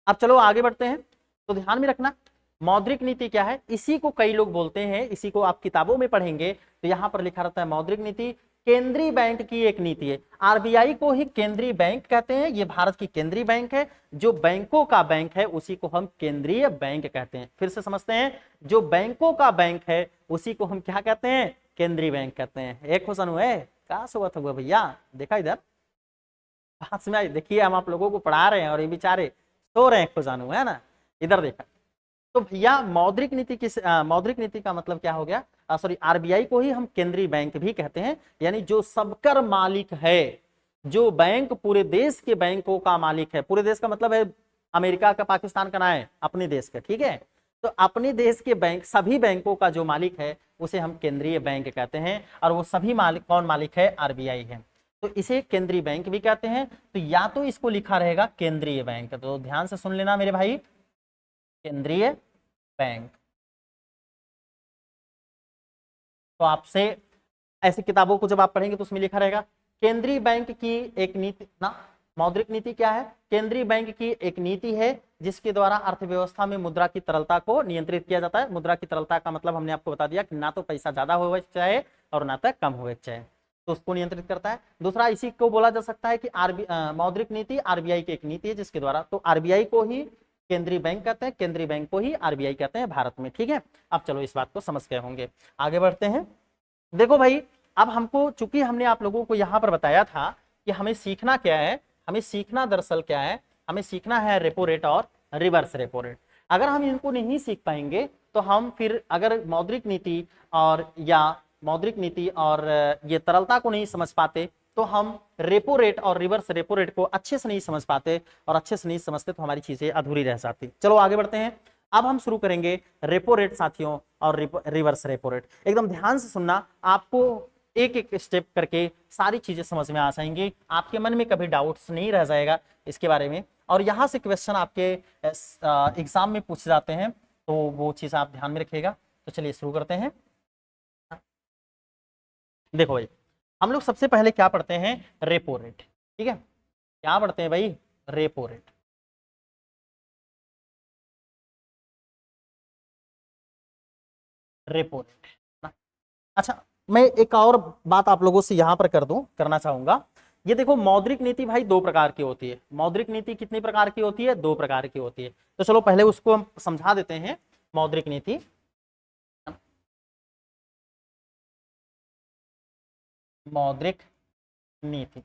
अब चलो आगे बढ़ते हैं। तो ध्यान में रखना मौद्रिक नीति क्या है, इसी को कई लोग बोलते हैं, इसी को आप किताबों में पढ़ेंगे तो यहां पर लिखा रहता है मौद्रिक नीति केंद्रीय बैंक की एक नीति है। आरबीआई को ही केंद्रीय बैंक कहते हैं, ये भारत की केंद्रीय बैंक है। जो बैंकों का बैंक है उसी को हम केंद्रीय बैंक कहते हैं। फिर से समझते हैं, जो बैंकों का बैंक है उसी को हम क्या कहते हैं, केंद्रीय बैंक कहते हैं। एक क्वेश्चन हुआ है, कहां से हुआ भैया, देखा इधर पास में, देखिए हम आप लोगों को पढ़ा रहे हैं और ये बेचारे सो रहे हैं, खुजान हुआ है ना, इधर देखा। तो भैया मौद्रिक नीति मौद्रिक नीति का मतलब क्या हो गया, सॉरी आरबीआई को ही हम केंद्रीय बैंक भी कहते हैं, यानी जो सबकर मालिक है, जो बैंक पूरे देश के बैंकों का मालिक है। पूरे देश का मतलब है अमेरिका का, पाकिस्तान का ना है, अपने देश का, ठीक है। तो अपने देश के बैंक, सभी बैंकों का जो मालिक है उसे हम केंद्रीय बैंक कहते हैं। और वो सभी मालिक कौन मालिक है, आरबीआई है, तो इसे केंद्रीय बैंक भी कहते हैं। तो या तो इसको लिखा रहेगा केंद्रीय बैंक, तो ध्यान से सुन लेना मेरे भाई, केंद्रीय बैंक। तो आपसे ऐसी किताबों को जब आप पढ़ेंगे तो उसमें लिखा रहेगा केंद्रीय बैंक की एक नीति ना। मौद्रिक नीति क्या है, केंद्रीय बैंक की एक नीति है जिसके द्वारा अर्थव्यवस्था में मुद्रा की तरलता को नियंत्रित किया जाता है। मुद्रा की तरलता का मतलब हमने आपको बता दिया कि ना तो पैसा ज्यादा हो चाहे और ना तो कम हो चाहे, तो उसको नियंत्रित करता है। दूसरा इसी को बोला जा सकता है कि मौद्रिक नीति आरबीआई की एक नीति है जिसके द्वारा, तो आरबीआई को ही केंद्रीय बैंक कहते हैं, केंद्रीय बैंक को ही आरबीआई कहते हैं भारत में, ठीक है। अब चलो इस बात को समझ गए होंगे, आगे बढ़ते हैं। देखो भाई, अब हमको, चूंकि हमने आप लोगों को यहां पर बताया था कि हमें सीखना क्या है, हमें सीखना दरअसल क्या है, हमें सीखना है रेपो रेट और रिवर्स रेपो रेट। अगर हम इनको नहीं सीख पाएंगे तो हम फिर अगर मौद्रिक नीति और ये तरलता को नहीं समझ पाते तो हम रेपो रेट और रिवर्स रेपो रेट को अच्छे से नहीं समझ पाते, और अच्छे से नहीं समझते तो हमारी चीजें अधूरी रह जाती। चलो आगे बढ़ते हैं। अब हम शुरू करेंगे रेपो रेट साथियों और रिवर्स रेपो रेट। एकदम ध्यान से सुनना, आपको एक एक स्टेप करके सारी चीजें समझ में आ जाएंगी, आपके मन में कभी डाउट्स नहीं रह जाएगा इसके बारे में। और यहां से क्वेश्चन आपके एग्जाम में पूछे जाते हैं, तो वो चीज आप ध्यान में रखिएगा। तो चलिए शुरू करते हैं। देखो भाई, हम लोग सबसे पहले क्या पढ़ते हैं, रेपो रेट, ठीक है। क्या पढ़ते हैं भाई, रेपो रेट। रेपो रेट ना। अच्छा, मैं एक और बात आप लोगों से यहां पर करना चाहूंगा। ये देखो मौद्रिक नीति भाई दो प्रकार की होती है। मौद्रिक नीति कितनी प्रकार की होती है, दो प्रकार की होती है। तो चलो पहले उसको हम समझा देते हैं। मौद्रिक नीति, मौद्रिक नीति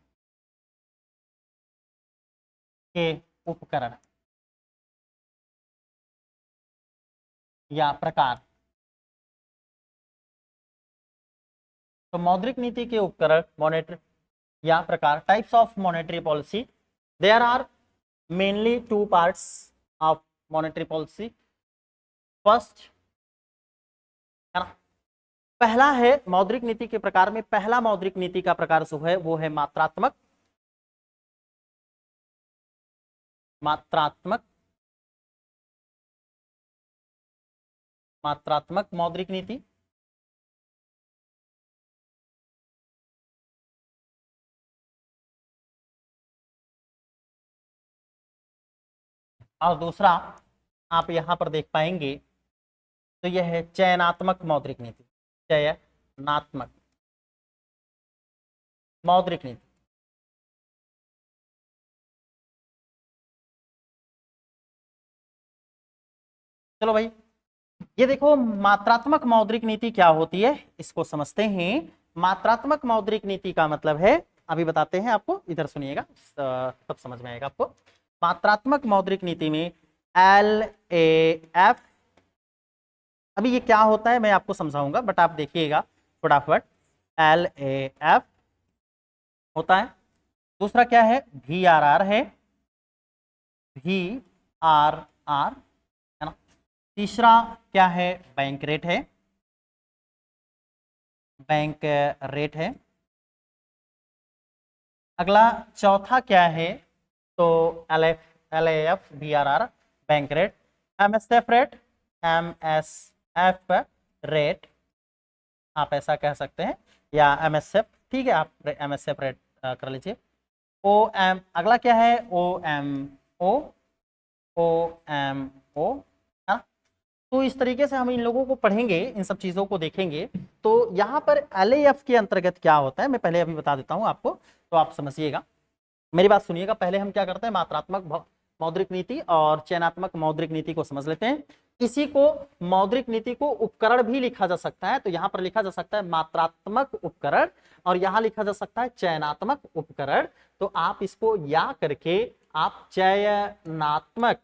के उपकरण या प्रकार। तो मौद्रिक नीति के उपकरण, मॉनेटरी या प्रकार, types of monetary policy. There are mainly two parts of monetary policy. First है ना, पहला है मौद्रिक नीति के प्रकार में, पहला मौद्रिक नीति का प्रकार जो है वो है मात्रात्मक, मात्रात्मक, मात्रात्मक मौद्रिक नीति। और दूसरा आप यहां पर देख पाएंगे तो यह है चयनात्मक मौद्रिक नीति, चयनात्मक मौद्रिक नीति। चलो भाई, ये देखो मात्रात्मक मौद्रिक नीति क्या होती है इसको समझते हैं। मात्रात्मक मौद्रिक नीति का मतलब है, अभी बताते हैं आपको, इधर सुनिएगा तब समझ में आएगा आपको। मात्रात्मक मौद्रिक नीति में LAF, अभी ये क्या होता है मैं आपको समझाऊंगा बट आप देखिएगा फटाफट। LAF होता है, दूसरा क्या है, VRR है, VRR है ना, तीसरा क्या है, बैंक रेट है, बैंक रेट है। अगला चौथा क्या है, तो LAF VRR bank rate, MSF rate, MSF rate, आप ऐसा कह सकते हैं, या MSF, ठीक है, आप MSF रेड कर लीजिए। OM, अगला क्या है, OMO, OMO, है ना। तो इस तरीके से हम इन लोगों को पढ़ेंगे, इन सब चीजों को देखेंगे। तो यहाँ पर LAF के अंतर्गत क्या होता है, मैं पहले अभी बता देता हूँ आपको, तो आप समझिएगा, मेरी बात सुनिएगा। पहले हम क्या करते हैं, मात्रात्मक मौद्रिक नीति और चयनात्मक मौद्रिक नीति को समझ लेते हैं। इसी को मौद्रिक नीति को उपकरण भी लिखा जा सकता है, तो यहां पर लिखा जा सकता है मात्रात्मक उपकरण, और यहां लिखा जा सकता है चयनात्मक उपकरण। तो आप इसको या करके आप चयनात्मक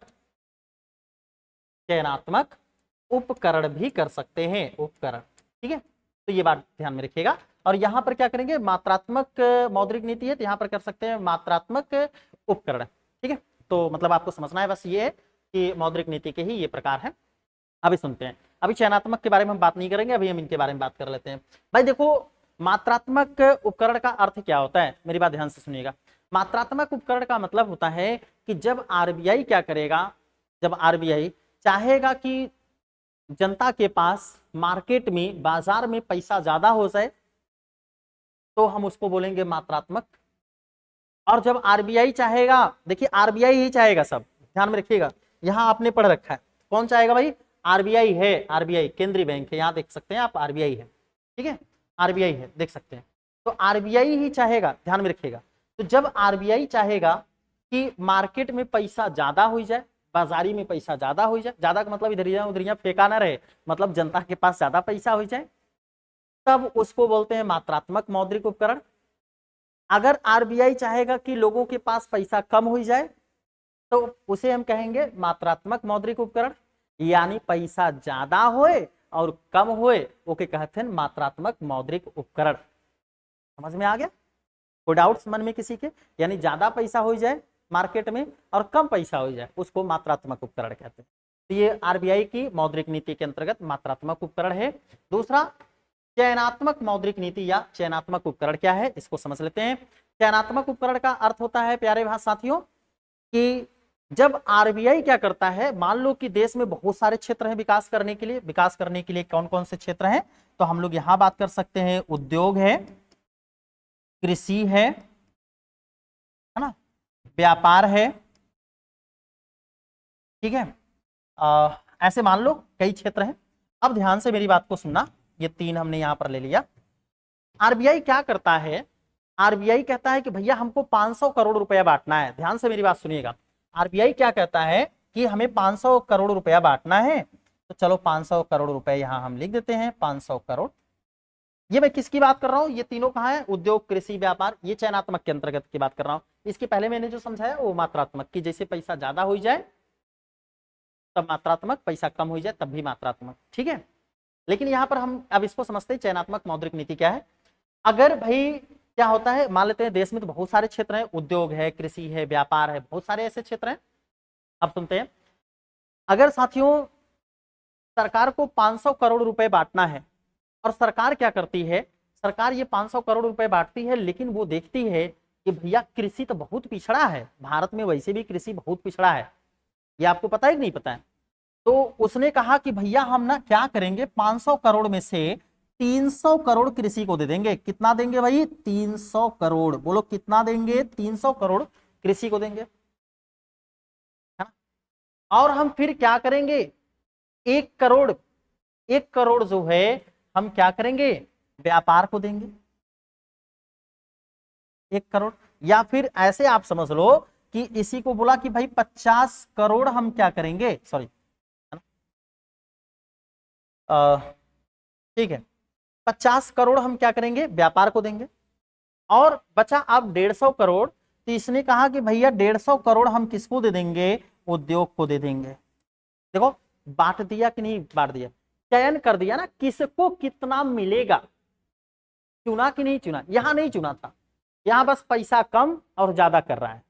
उपकरण भी कर सकते हैं, उपकरण, ठीक है। तो ये बात ध्यान में रखिएगा। और यहां पर क्या करेंगे, मात्रात्मक मौद्रिक नीति है तो यहां पर कर सकते हैं मात्रात्मक उपकरण, ठीक है। तो मतलब आपको समझना है बस ये है कि मौद्रिक नीति के ही ये प्रकार है। अभी सुनते हैं, अभी चयनात्मक के बारे में हम बात नहीं करेंगे, अभी हम इनके बारे में बात कर लेते हैं। भाई देखो, मात्रात्मक उपकरण का अर्थ क्या होता है, मेरी बात ध्यान से सुनिएगा। मात्रात्मक उपकरण का मतलब होता है कि जब RBI क्या करेगा, जब RBI चाहेगा कि जनता के पास मार्केट में, बाजार में पैसा ज्यादा हो जाए, तो हम उसको बोलेंगे मात्रात्मक। और जब RBI चाहेगा, देखिए RBI ही चाहेगा, सब ध्यान में रखिएगा, यहां आपने पढ़ रखा है, कौन चाहेगा भाई, RBI है, RBI केंद्रीय बैंक है, यहां देख सकते हैं आप, RBI है, ठीक है, RBI है, देख सकते हैं। तो RBI ही चाहेगा, ध्यान में रखिएगा। तो जब RBI चाहेगा कि मार्केट में पैसा ज्यादा हो जाए, बाजारी में पैसा ज्यादा हो जाए, ज्यादा का मतलब इधर उधर फेंका ना रहे, मतलब जनता के पास ज्यादा पैसा हो जाए, तब उसको बोलते हैं मात्रात्मक मौद्रिक उपकरण। अगर RBI चाहेगा कि लोगों के पास पैसा कम हो जाए, तो उसे हम कहेंगे मात्रात्मक मौद्रिक उपकरण, यानी पैसा ज्यादा होए और कम होए, ओके कहते हैं मात्रात्मक मौद्रिक उपकरण। समझ में आ गया, कोई डाउट्स मन में किसी के, यानी ज्यादा पैसा हो जाए मार्केट में और कम पैसा हो जाए, उसको मात्रात्मक उपकरण कहते हैं। तो ये RBI की मौद्रिक नीति के अंतर्गत मात्रात्मक उपकरण है। दूसरा, चयनात्मक मौद्रिक नीति या चयनात्मक उपकरण क्या है, इसको समझ लेते हैं। चयनात्मक उपकरण का अर्थ होता है प्यारे भाई साथियों कि जब RBI क्या करता है, मान लो कि देश में बहुत सारे क्षेत्र हैं विकास करने के लिए, विकास करने के लिए कौन कौन से क्षेत्र हैं, तो हम लोग यहां बात कर सकते हैं, उद्योग है, कृषि है ना, व्यापार है, ठीक है। ऐसे मान लो कई क्षेत्र हैं। अब ध्यान से मेरी बात को सुनना, ये तीन हमने यहां पर ले लिया। RBI क्या करता है, RBI कहता है कि भैया हमको 500 करोड़ रुपया बांटना है, ध्यान से मेरी बात सुनिएगा। RBI क्या कहता है कि हमें 500 करोड़ रुपया बांटना है, तो चलो 500 करोड़ रुपए यहां हम लिख देते हैं, 500 करोड़। ये मैं किसकी बात कर रहा हूं, ये तीनों कहां है, उद्योग, कृषि, व्यापार, ये चयनात्मक के अंतर्गत की बात कर रहा हूं। इसके पहले मैंने जो समझाया वो मात्रात्मक की, जैसे पैसा ज्यादा हो जाए तब मात्रात्मक, पैसा कम हो जाए तब भी मात्रात्मक, ठीक है। लेकिन यहां पर हम अब इसको समझते हैं चयनात्मक मौद्रिक नीति क्या है। अगर भाई क्या होता है, मान लेते हैं देश में तो बहुत सारे क्षेत्र हैं, उद्योग है, कृषि है, व्यापार है, बहुत सारे ऐसे क्षेत्र हैं। अब सुनते हैं, अगर साथियों सरकार को 500 करोड़ रुपए बांटना है, और सरकार क्या करती है, सरकार ये 500 करोड़ रुपए बांटती है, लेकिन वो देखती है कि भैया कृषि तो बहुत पिछड़ा है, भारत में वैसे भी कृषि बहुत पिछड़ा है, ये आपको पता है कि नहीं पता है। तो उसने कहा कि भैया हम ना क्या करेंगे, 500 करोड़ में से 300 करोड़ कृषि को दे देंगे। कितना देंगे भाई, 300 करोड़, बोलो कितना देंगे, 300 करोड़ कृषि को देंगे, है ना। और हम फिर क्या करेंगे, 1 करोड़, 1 करोड़ जो है हम क्या करेंगे, व्यापार को देंगे, 1 करोड़। या फिर ऐसे आप समझ लो कि इसी को बोला कि भाई 50 करोड़ हम क्या करेंगे, सॉरी, ठीक है, 50 करोड़ हम क्या करेंगे, व्यापार को देंगे। और बचा अब 150 करोड़, तो इसने कहा कि भैया 150 करोड़ हम किसको दे देंगे, उद्योग को दे देंगे। देखो बांट दिया कि नहीं बांट दिया, चयन कर दिया ना, किसको कितना मिलेगा, चुना कि नहीं चुना, यहां नहीं चुना था, यहां बस पैसा कम और ज्यादा कर रहा है,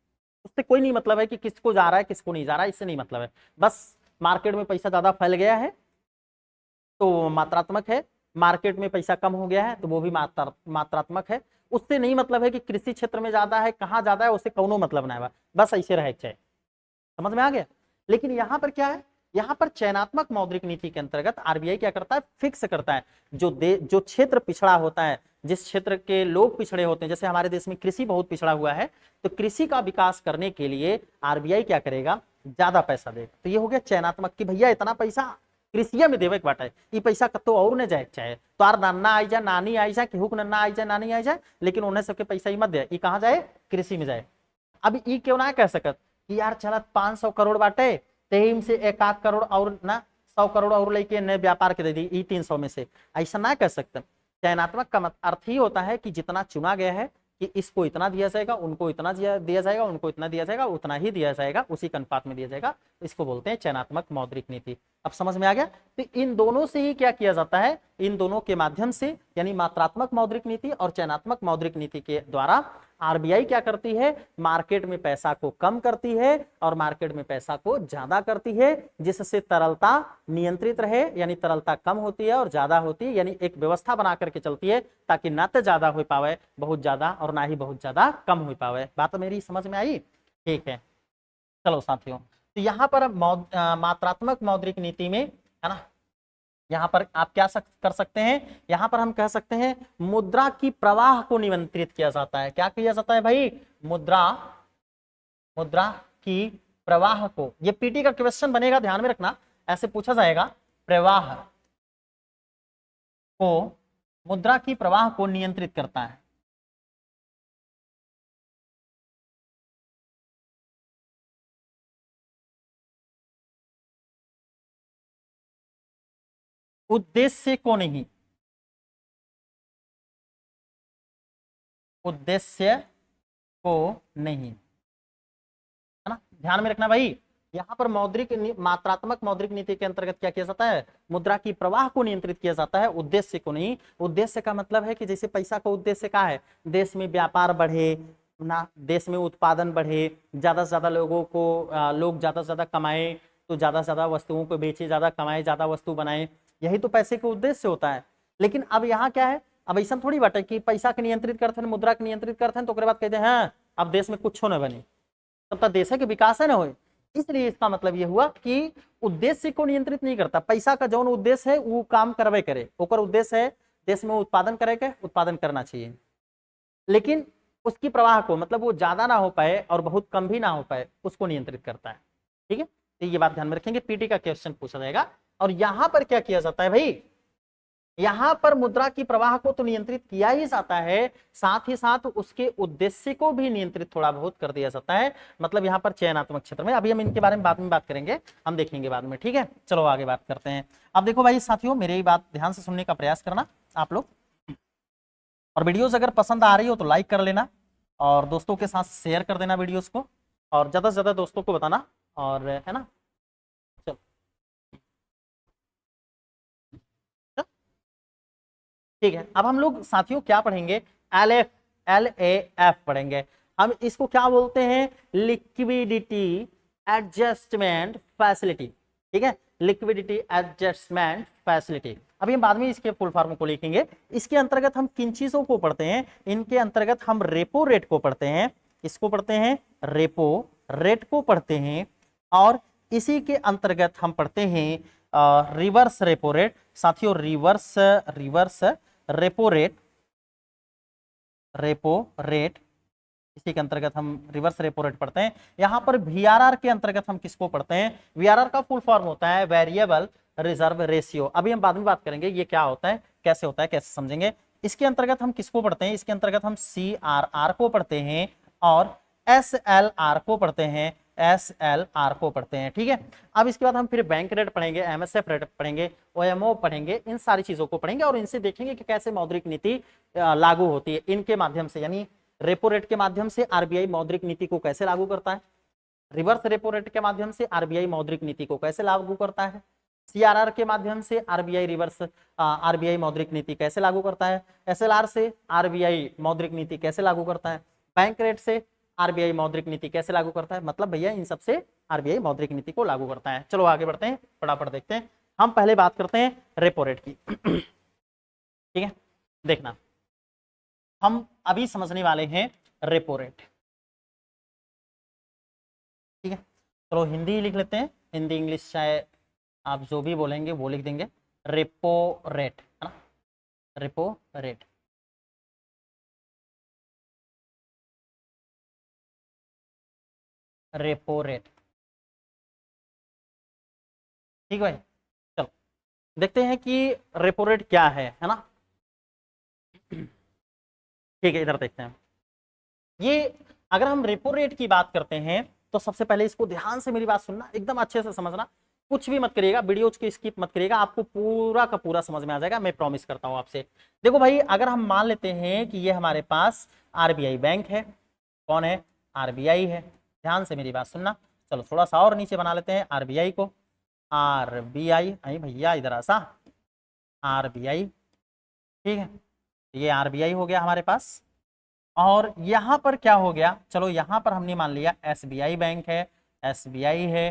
उससे कोई नहीं मतलब है कि किसको जा रहा है किसको नहीं जा रहा है, इससे नहीं मतलब है। बस मार्केट में पैसा ज्यादा फैल गया है तो मात्रात्मक है, मार्केट में पैसा कम हो गया है तो वो भी मात्रात्मक है। उससे नहीं मतलब है कि कृषि क्षेत्र में ज्यादा है, कहाँ ज्यादा है, उससे कौनो मतलब ना है, बस ऐसे रहे, समझ में आ गया। लेकिन यहाँ पर क्या है, यहाँ पर चयनात्मक मौद्रिक नीति के अंतर्गत आरबीआई क्या करता है, फिक्स करता है जो क्षेत्र पिछड़ा होता है, जिस क्षेत्र के लोग पिछड़े होते हैं, जैसे हमारे देश में कृषि बहुत पिछड़ा हुआ है, तो कृषि का विकास करने के लिए आरबीआई क्या करेगा, ज्यादा पैसा देगा। तो ये हो गया चयनात्मक कि भैया इतना पैसा कृषि में देवे बाटे, ये पैसा कतो और ने जाए चाहे तो आर नन्ना आई जाए नानी आई जाए केहू नन्ना आई जाए नानी आई जाए, लेकिन उन्हें सबके पैसा ही मत दे, ये कहाँ जाए, कृषि में जाए। अब ये क्यों ना कह सकत कि यार चलत 500 करोड़ बाटे तेम से 1 करोड़ और ना 100 करोड़ और लेके नए व्यापार के दे दी ई 300 में से, ऐसा ना कह सकते। चयनात्मक का अर्थ ही होता है कि जितना चुना गया है कि इसको इतना दिया जाएगा, उनको इतना दिया जाएगा, उनको इतना दिया जाएगा, उतना ही दिया जाएगा, उसी के अनुपात में दिया जाएगा, इसको बोलते हैं चयनात्मक मौद्रिक नीति। अब समझ में आ गया। तो इन दोनों से ही क्या किया जाता है, इन दोनों के माध्यम से यानी मात्रात्मक मौद्रिक नीति और चयनात्मक मौद्रिक नीति के द्वारा आरबीआई क्या करती है, मार्केट में पैसा को कम करती है और मार्केट में पैसा को ज्यादा करती है, जिससे तरलता नियंत्रित रहे, यानी तरलता कम होती है और ज्यादा होती है, यानी एक व्यवस्था बना करके चलती है ताकि ना तो ज्यादा हो पावे बहुत ज्यादा और ना ही बहुत ज्यादा कम हो पावे। बात मेरी समझ में आई, ठीक है। चलो साथियों, तो यहाँ पर मात्रात्मक मौद्रिक नीति में है ना, यहाँ पर आप क्या कर सकते हैं, यहाँ पर हम कह सकते हैं मुद्रा की प्रवाह को नियंत्रित किया जाता है। क्या किया जाता है भाई, मुद्रा की प्रवाह को, ये पीटी का क्वेश्चन बनेगा, ध्यान में रखना, ऐसे पूछा जाएगा, प्रवाह को, मुद्रा की प्रवाह को नियंत्रित करता है। उद्देश्य को नहीं, उद्देश्य को नहीं, है ना, ध्यान में रखना भाई। यहाँ पर मात्रात्मक मौद्रिक नीति के अंतर्गत क्या किया जाता है, मुद्रा की प्रवाह को नियंत्रित किया जाता है, उद्देश्य को नहीं। उद्देश्य का मतलब है कि जैसे पैसा का उद्देश्य क्या है, देश में व्यापार बढ़े ना, देश में उत्पादन बढ़े, ज्यादा से ज्यादा लोगों को लोग ज्यादा से ज्यादा कमाए, तो ज्यादा से ज्यादा वस्तुओं को बेचे, ज्यादा कमाए, ज्यादा वस्तु बनाए, यही तो पैसे का उद्देश्य होता है। लेकिन अब यहाँ क्या है, अब ऐसा थोड़ी बात है कि पैसा के नियंत्रित करते हैं, मुद्रा के नियंत्रित करते हैं, तो बाद कहते हैं हाँ अब देश में कुछ न बने, तब तक देश के विकास है ना हो। इसलिए इसका मतलब यह हुआ कि उद्देश्य को नियंत्रित नहीं करता, पैसा का जो उद्देश्य है वो काम करवे करे, ओकर उद्देश्य है देश में उत्पादन करे के, उत्पादन करना चाहिए, लेकिन उसकी प्रवाह को मतलब वो ज्यादा ना हो पाए और बहुत कम भी ना हो पाए, उसको नियंत्रित करता है। ठीक है, तो ये बात ध्यान में रखेंगे, पीटी का क्वेश्चन पूछा जाएगा। और यहां पर क्या किया जाता है भाई, यहां पर मुद्रा की प्रवाह को तो नियंत्रित किया ही जाता है, साथ ही साथ उसके उद्देश्य को भी नियंत्रित थोड़ा बहुत कर दिया जाता है, मतलब यहां पर चयनात्मक क्षेत्र में। अभी हम इनके बारे में बाद में बात करेंगे, हम देखेंगे बाद में, ठीक है। चलो आगे बात करते हैं। अब देखो भाई साथियों, मेरी बात ध्यान से सुनने का प्रयास करना आप लोग, और वीडियोस अगर पसंद आ रही हो तो लाइक कर लेना और दोस्तों के साथ शेयर कर देना वीडियोस को, और ज्यादा से ज्यादा दोस्तों को बताना, और है ना। ठीक है, अब हम लोग साथियों क्या पढ़ेंगे, LAF पढ़ेंगे। हम इसको क्या बोलते हैं, लिक्विडिटी एडजस्टमेंट फैसिलिटी। ठीक है, लिक्विडिटी एडजस्टमेंट फैसिलिटी। अभी हम बाद में इसके फुल फॉर्म को लिखेंगे। इसके अंतर्गत हम किन चीजों को पढ़ते हैं, इनके अंतर्गत हम रेपो रेट को पढ़ते हैं, इसको पढ़ते हैं रेपो रेट को पढ़ते हैं, और इसी के अंतर्गत हम पढ़ते हैं रिवर्स रेपो रेट। साथियों रिवर्स रेपो रेट, इसी के अंतर्गत हम रिवर्स रेपो रेट पढ़ते हैं। यहां पर VRR के अंतर्गत हम किसको पढ़ते हैं, VRR का फुल फॉर्म होता है वेरिएबल रिजर्व रेशियो। अभी हम बाद में बात करेंगे ये क्या होता है, कैसे होता है, कैसे समझेंगे। इसके अंतर्गत हम किसको पढ़ते हैं, इसके अंतर्गत हम CRR को पढ़ते हैं और SLR को पढ़ते हैं, SLR को पढ़ते हैं। ठीक है, अब इसके बाद हम फिर बैंक रेट पढ़ेंगे, MSF रेट पढ़ेंगे, OMO पढ़ेंगे, इन सारी चीजों को पढ़ेंगे और इनसे देखेंगे कि कैसे मौद्रिक नीति लागू होती है। इनके माध्यम से यानी रेपो रेट के माध्यम से आरबीआई मौद्रिक नीति को कैसे लागू करता है, रिवर्स रेपो रेट के माध्यम से आरबीआई मौद्रिक नीति को कैसे लागू करता है, CRR के माध्यम से आरबीआई मौद्रिक नीति कैसे लागू करता है, SLR से आरबीआई मौद्रिक नीति कैसे लागू करता है, बैंक रेट से आरबीआई मौद्रिक नीति कैसे लागू करता है, मतलब भैया इन सबसे आरबीआई मौद्रिक नीति को लागू करता है। चलो आगे बढ़ते हैं, फटाफट देखते हैं। हम पहले बात करते हैं रेपो रेट की। ठीक है, देखना हम अभी समझने वाले हैं रेपो रेट। ठीक है, चलो हिंदी लिख लेते हैं, हिंदी इंग्लिश चाहे आप जो भी बोलेंगे वो लिख देंगे, रेपो रेट, है ना, रेपो रेट। रेपो रेट, ठीक है भाई। चलो देखते हैं कि रेपो रेट क्या है ना। ठीक है, इधर देखते हैं। ये अगर हम रेपो रेट की बात करते हैं तो सबसे पहले इसको ध्यान से मेरी बात सुनना, एकदम अच्छे से समझना, कुछ भी मत करिएगा, वीडियो की स्किप मत करिएगा, आपको पूरा का पूरा समझ में आ जाएगा, मैं प्रॉमिस करता हूं आपसे। देखो भाई, अगर हम मान लेते हैं कि ये हमारे पास आरबीआई बैंक है। कौन है? आरबीआई है। ध्यान से मेरी बात सुनना। चलो थोड़ा सा और नीचे बना लेते हैं आरबीआई को। आरबीआई, अरे भैया इधर आसा, आरबीआई, ठीक है, ये आरबीआई हो गया हमारे पास। और यहां पर क्या हो गया, चलो यहां पर हमने मान लिया एसबीआई बैंक है, एसबीआई है,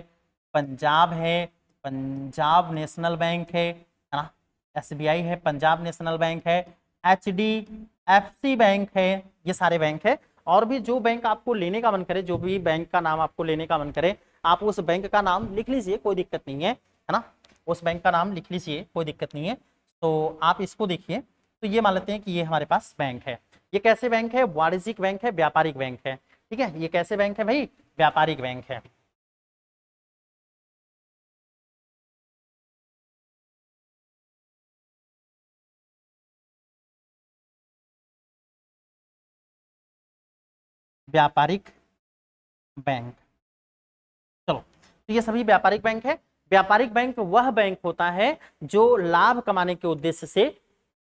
पंजाब है, पंजाब नेशनल बैंक है ना, एसबीआई है, पंजाब नेशनल बैंक है, एचडीएफसी बैंक है, ये सारे बैंक है। और भी जो बैंक आपको लेने का मन करे, जो भी बैंक का नाम आपको लेने का मन करे, आप उस बैंक का नाम लिख लीजिए, कोई दिक्कत नहीं है ना, उस बैंक का नाम लिख लीजिए, कोई दिक्कत नहीं है। तो आप इसको देखिए, तो ये मान लेते हैं कि ये हमारे पास बैंक है। ये कैसे बैंक है? वाणिज्यिक बैंक है, व्यापारिक बैंक है, ठीक है। ये कैसे बैंक है भाई? व्यापारिक बैंक है। व्यापारिक बैंक, चलो, तो ये सभी व्यापारिक बैंक है। व्यापारिक बैंक वह बैंक होता है जो लाभ कमाने के उद्देश्य से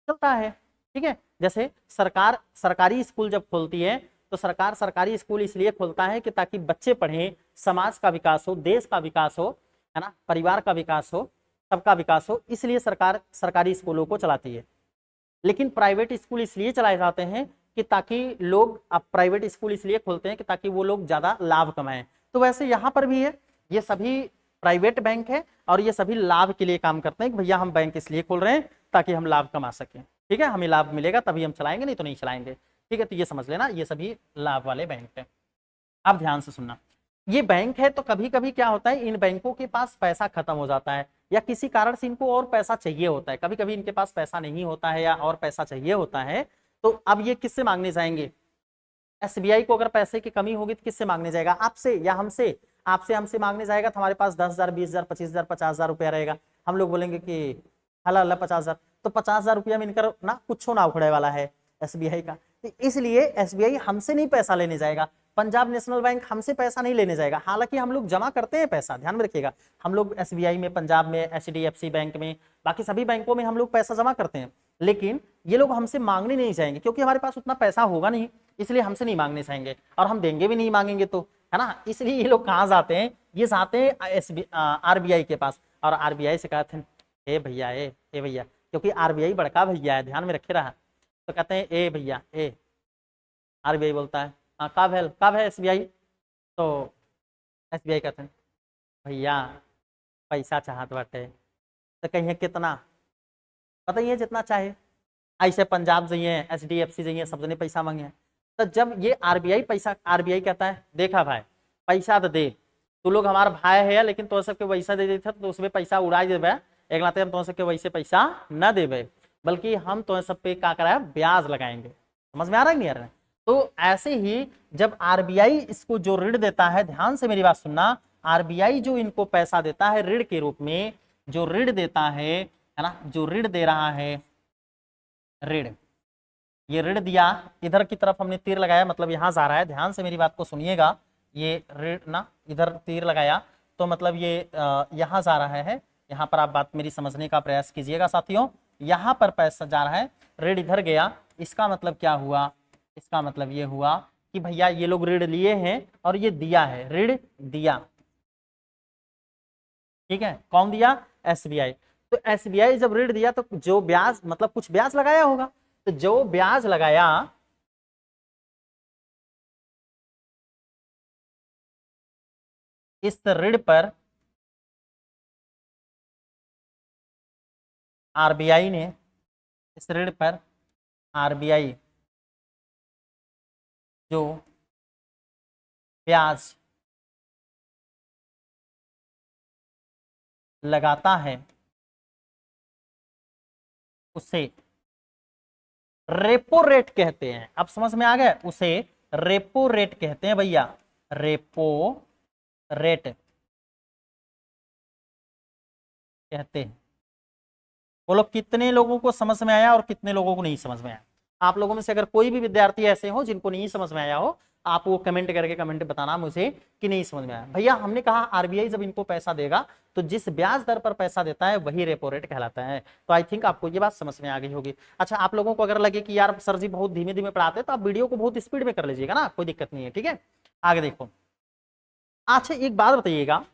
चलता है, ठीक है। जैसे सरकार सरकारी स्कूल जब खोलती है तो सरकार सरकारी स्कूल इसलिए खोलता है कि ताकि बच्चे पढ़ें, समाज का विकास हो, देश का विकास हो, है ना, परिवार का विकास हो, सबका विकास हो, इसलिए सरकार सरकारी स्कूलों को चलाती है। लेकिन प्राइवेट स्कूल इसलिए चलाए जाते हैं कि ताकि लोग, अब प्राइवेट स्कूल इसलिए खोलते हैं कि ताकि वो लोग ज्यादा लाभ कमाएं। तो वैसे यहाँ पर भी है, ये सभी प्राइवेट बैंक है और ये सभी लाभ के लिए काम करते हैं कि भैया हम बैंक इसलिए खोल रहे हैं ताकि हम लाभ कमा सकें, ठीक है, हमें लाभ मिलेगा तभी हम चलाएंगे, नहीं तो नहीं चलाएंगे, ठीक है। तो ये समझ लेना, ये सभी लाभ वाले बैंक है। आप ध्यान से सुनना, ये बैंक है तो कभी कभी क्या होता है, इन बैंकों के पास पैसा खत्म हो जाता है या किसी कारण से इनको और पैसा चाहिए होता है, कभी कभी इनके पास पैसा नहीं होता है या और पैसा चाहिए होता है, तो अब ये किससे मांगने जाएंगे? एसबीआई को अगर पैसे की कमी होगी तो किससे मांगने जाएगा? आपसे या हमसे? आपसे हमसे मांगने जाएगा तो हमारे पास 10,000, 20,000, 25,000, 50,000 रुपया रहेगा। हम लोग बोलेंगे कि हला हला 50,000, तो 50,000 रुपया मिलकर ना कुछ ना उखड़े वाला है एसबीआई का। तो इसलिए एसबीआई हमसे नहीं पैसा लेने जाएगा, पंजाब नेशनल बैंक हमसे पैसा नहीं लेने जाएगा। हालांकि हम लोग जमा करते हैं पैसा, ध्यान में रखिएगा, हम लोग एसबीआई में, पंजाब में, एचडीएफसी बैंक में, बाकी सभी बैंकों में हम लोग पैसा जमा करते हैं। लेकिन ये लोग हमसे मांगने नहीं जाएंगे क्योंकि हमारे पास उतना पैसा होगा नहीं, इसलिए हमसे नहीं मांगने चाहेंगे और हम देंगे भी नहीं, मांगेंगे तो, है ना। इसलिए ये लोग कहाँ जाते हैं? ये जाते हैं आरबीआई के पास और आरबीआई से कहते हैं, ए भैया, ए भैया, क्योंकि आरबीआई बड़का भैया है, ध्यान में रखे रहा। तो कहते हैं ए भैया, ए, आरबीआई बोलता है हाँ कब है एसबीआई, तो एसबीआई कहते हैं भैया पैसा चाहत बाटे, तो कहिए कितना, बताइए जितना चाहे। ऐसे पंजाब जाइए, एचडीएफसी जाइए, सब जने पैसा मांगे। तो जब ये आरबीआई पैसा, आरबीआई कहता है देखा भाई, पैसा तो दे, तू लोग हमारा भाई है, लेकिन तो सबके वैसा दे देते तो उसमें पैसा उड़ा देवे, एक नाते हम तो सबके वैसे पैसा न देवे, बल्कि हम तो सब पे क्या कराए, ब्याज लगाएंगे। समझ में आ रहा है नहीं आ रहा है? तो ऐसे ही जब आरबीआई इसको जो ऋण देता है, ध्यान से मेरी बात सुनना, आरबीआई जो इनको पैसा देता है ऋण के रूप में, जो ऋण देता है ना, जो ऋण दे रहा है, ऋण, ये ऋण दिया, इधर की तरफ हमने तीर लगाया, मतलब यहां जा रहा है, ध्यान से मेरी बात को सुनिएगा, ये ऋण ना, इधर तीर लगाया तो मतलब ये यहां जा रहा है, यहां पर आप बात मेरी समझने का प्रयास कीजिएगा साथियों। यहां पर पैसा जा रहा है, ऋण इधर गया, इसका मतलब क्या हुआ? इसका मतलब ये हुआ कि भैया ये लोग ऋण लिए हैं और ये दिया है, ऋण दिया, ठीक है। कौन दिया? एसबीआई। तो एसबीआई जब ऋण दिया तो जो ब्याज, मतलब कुछ ब्याज लगाया होगा, तो जो ब्याज लगाया, इस ऋण पर आरबीआई ने, इस ऋण पर आरबीआई जो ब्याज लगाता है उसे रेपो रेट कहते हैं। अब समझ में आ गया, उसे रेपो रेट कहते हैं भैया, रेपो रेट कहते हैं। बोलो कितने लोगों को समझ में आया और कितने लोगों को नहीं समझ में आया। आप लोगों में से अगर कोई भी विद्यार्थी ऐसे हो जिनको नहीं समझ में आया हो, आप वो कमेंट करके कमेंट बताना मुझे कि नहीं समझ में आया। भैया हमने कहा आरबीआई जब इनको पैसा देगा तो जिस ब्याज दर पर पैसा देता है वही रेपो रेट कहलाता है। तो आई थिंक आपको ये बात समझ में आ गई होगी। अच्छा, आप लोगों को अगर लगे कि यार सर जी बहुत धीमे धीमे पढ़ाते हैं तो आप वीडियो को बहुत स्पीड में कर लीजिएगा ना, कोई दिक्कत नहीं है, ठीक है। आगे देखो। अच्छा एक बात बताइएगा,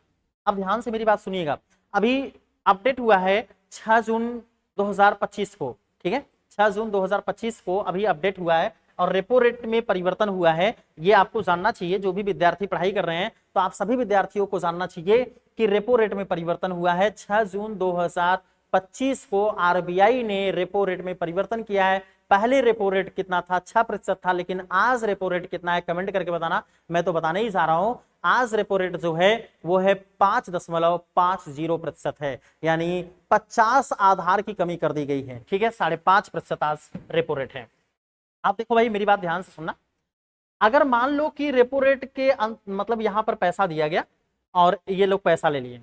अब ध्यान से मेरी बात सुनिएगा। अभी अपडेट हुआ है 6 जून 2025 को, ठीक है, 6 जून 2025 को अभी अपडेट हुआ है और रेपो रेट में परिवर्तन हुआ है। ये आपको जानना चाहिए, जो भी विद्यार्थी पढ़ाई कर रहे हैं तो आप सभी विद्यार्थियों को जानना चाहिए कि रेपो रेट में परिवर्तन हुआ है। 6 जून 2025 को आरबीआई ने रेपो रेट में परिवर्तन किया है। पहले रेपो रेट कितना था, 6% था, लेकिन आज रेपो रेट कितना है कमेंट करके बताना। मैं तो बताने ही जा रहा हूं, आज रेपो रेट जो है वो है 5.50% है, यानी 50 आधार की कमी कर दी गई है, ठीक है। 5.5% आज रेपो रेट है। आप देखो भाई मेरी बात ध्यान से सुनना, अगर मान लो कि रेपो रेट के मतलब यहां पर पैसा दिया गया और ये लोग पैसा ले लिए।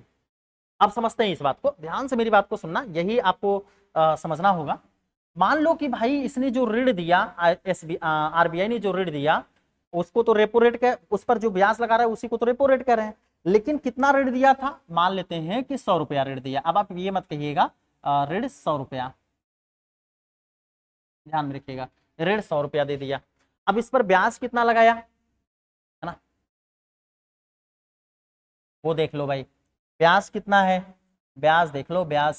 अब समझते हैं इस बात को, ध्यान से मेरी बात को सुनना, यही आपको समझना होगा। मान लो कि भाई इसने जो ऋण दिया, आरबीआई ने जो ऋण दिया उसको तो रेपो रेट का, उस पर जो ब्याज लगा रहा है उसी को तो रेपो रेट कह रहे हैं। लेकिन कितना ऋण दिया था, मान लेते हैं कि 100 रुपया ऋण दिया। अब आप ये मत कहिएगा ऋण 100 रुपया, ध्यान में रखिएगा, ऋण 100 रुपया दे दिया। अब इस पर ब्याज कितना लगाया है ना, वो देख लो भाई, ब्याज कितना है, ब्याज देख लो, ब्याज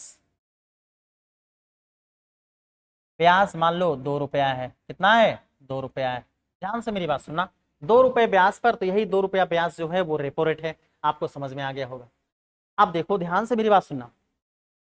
ब्याज मान लो 2 रुपया है। कितना है, 2 रुपया है। ध्यान से मेरी बात सुनना, 2 रुपए ब्याज पर, तो यही 2 रुपया ब्याज जो है वो रेपो रेट है। आपको समझ में आ गया होगा। अब देखो ध्यान से मेरी बात सुनना,